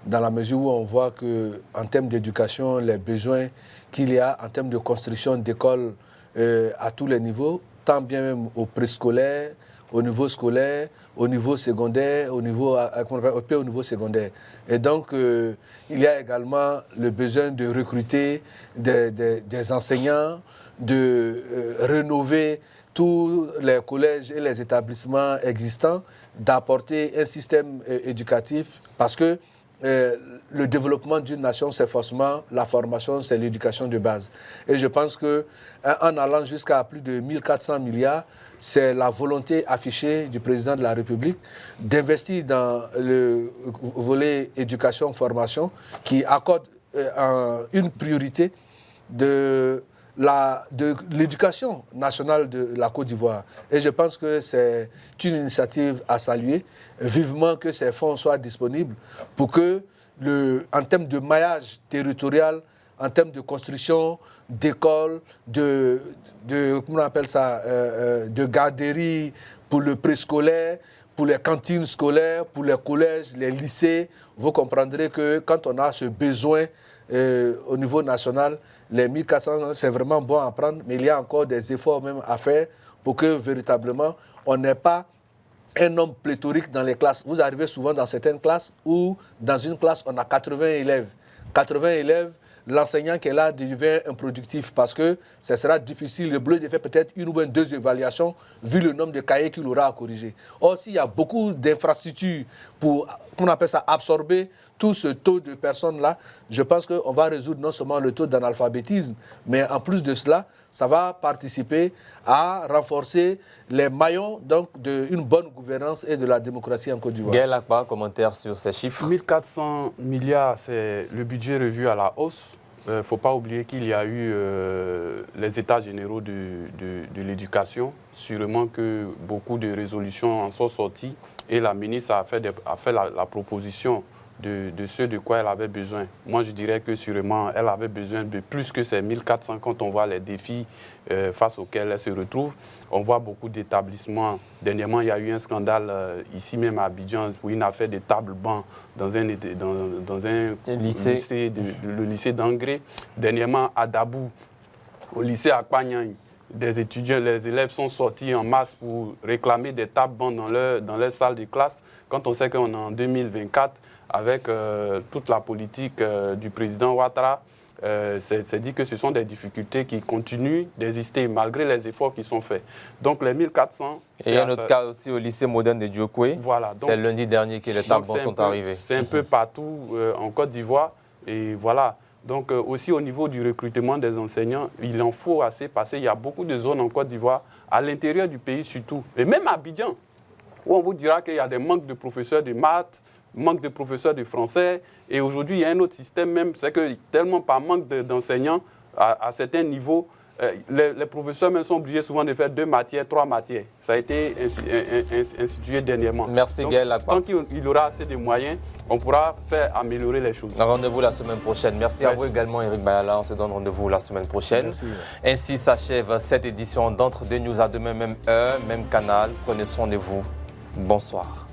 dans la mesure où on voit qu'en termes d'éducation, les besoins qu'il y a en termes de construction d'écoles à tous les niveaux, tant bien même au préscolaire, au niveau scolaire, au niveau secondaire, au niveau secondaire. Et donc, il y a également le besoin de recruter des enseignants, de rénover tous les collèges et les établissements existants, d'apporter un système éducatif parce que le développement d'une nation, c'est forcément la formation, c'est l'éducation de base. Et je pense qu'en allant jusqu'à plus de 1400 milliards, c'est la volonté affichée du président de la République d'investir dans le volet éducation-formation qui accorde une priorité de l'éducation nationale de la Côte d'Ivoire. Et je pense que c'est une initiative à saluer. Vivement que ces fonds soient disponibles pour que, en termes de maillage territorial, en termes de construction d'écoles, comment on appelle ça, de garderies pour le préscolaire, pour les cantines scolaires, pour les collèges, les lycées, vous comprendrez que quand on a ce besoin au niveau national, les 1400, c'est vraiment bon à prendre, mais il y a encore des efforts même à faire pour que véritablement on n'ait pas un nombre pléthorique dans les classes. Vous arrivez souvent dans certaines classes où dans une classe on a 80 élèves. 80 élèves, l'enseignant qui est là devient improductif parce que ce sera difficile, le bleu de faire peut-être une ou deux évaluations vu le nombre de cahiers qu'il aura à corriger. Or, s'il y a beaucoup d'infrastructures pour, on appelle ça, absorber tout ce taux de personnes-là, je pense qu'on va résoudre non seulement le taux d'analphabétisme, mais en plus de cela, ça va participer à renforcer les maillons d'une bonne gouvernance et de la démocratie en Côte d'Ivoire. Gaël Akpa, commentaire sur ces chiffres. 1400 milliards, c'est le budget revu à la hausse. Il ne faut pas oublier qu'il y a eu les états généraux de l'éducation. Sûrement que beaucoup de résolutions en sont sorties et la ministre a fait la proposition de ce de quoi elle avait besoin. Moi, je dirais que sûrement, elle avait besoin de plus que ces 1400 quand on voit les défis face auxquels elle se retrouve. On voit beaucoup d'établissements. Dernièrement, il y a eu un scandale ici même à Abidjan où une affaire de table-banc dans un lycée, le lycée d'Angré. Dernièrement, à Dabou, au lycée Akpanyang, des étudiants, les élèves sont sortis en masse pour réclamer des tables-bancs dans leur salle de classe. Quand on sait qu'on est en 2024, avec toute la politique du président Ouattara, c'est dit que ce sont des difficultés qui continuent d'exister malgré les efforts qui sont faits. Donc les 1400... Et il y a un autre cas aussi au lycée moderne de Diokwe. Voilà. C'est lundi dernier que les tables sont arrivés. C'est un peu partout en Côte d'Ivoire. Et voilà. Donc aussi au niveau du recrutement des enseignants, il en faut assez parce qu'il y a beaucoup de zones en Côte d'Ivoire, à l'intérieur du pays surtout, et même à Abidjan, où on vous dira qu'il y a des manques de professeurs de maths, manque de professeurs de français. Et aujourd'hui, il y a un autre système même, c'est que tellement par manque d'enseignants à certains niveaux, les professeurs même sont obligés souvent de faire 2 matières, 3 matières. Ça a été institué dernièrement. Merci Gaël Akpa. Tant qu'il aura assez de moyens, on pourra faire améliorer les choses. Rendez-vous la semaine prochaine. Merci à vous également, Eric Bayala. On se donne rendez-vous la semaine prochaine. Merci. Ainsi s'achève cette édition d'Entre deux News à demain, même heure, même canal. Prenez soin de vous. Bonsoir.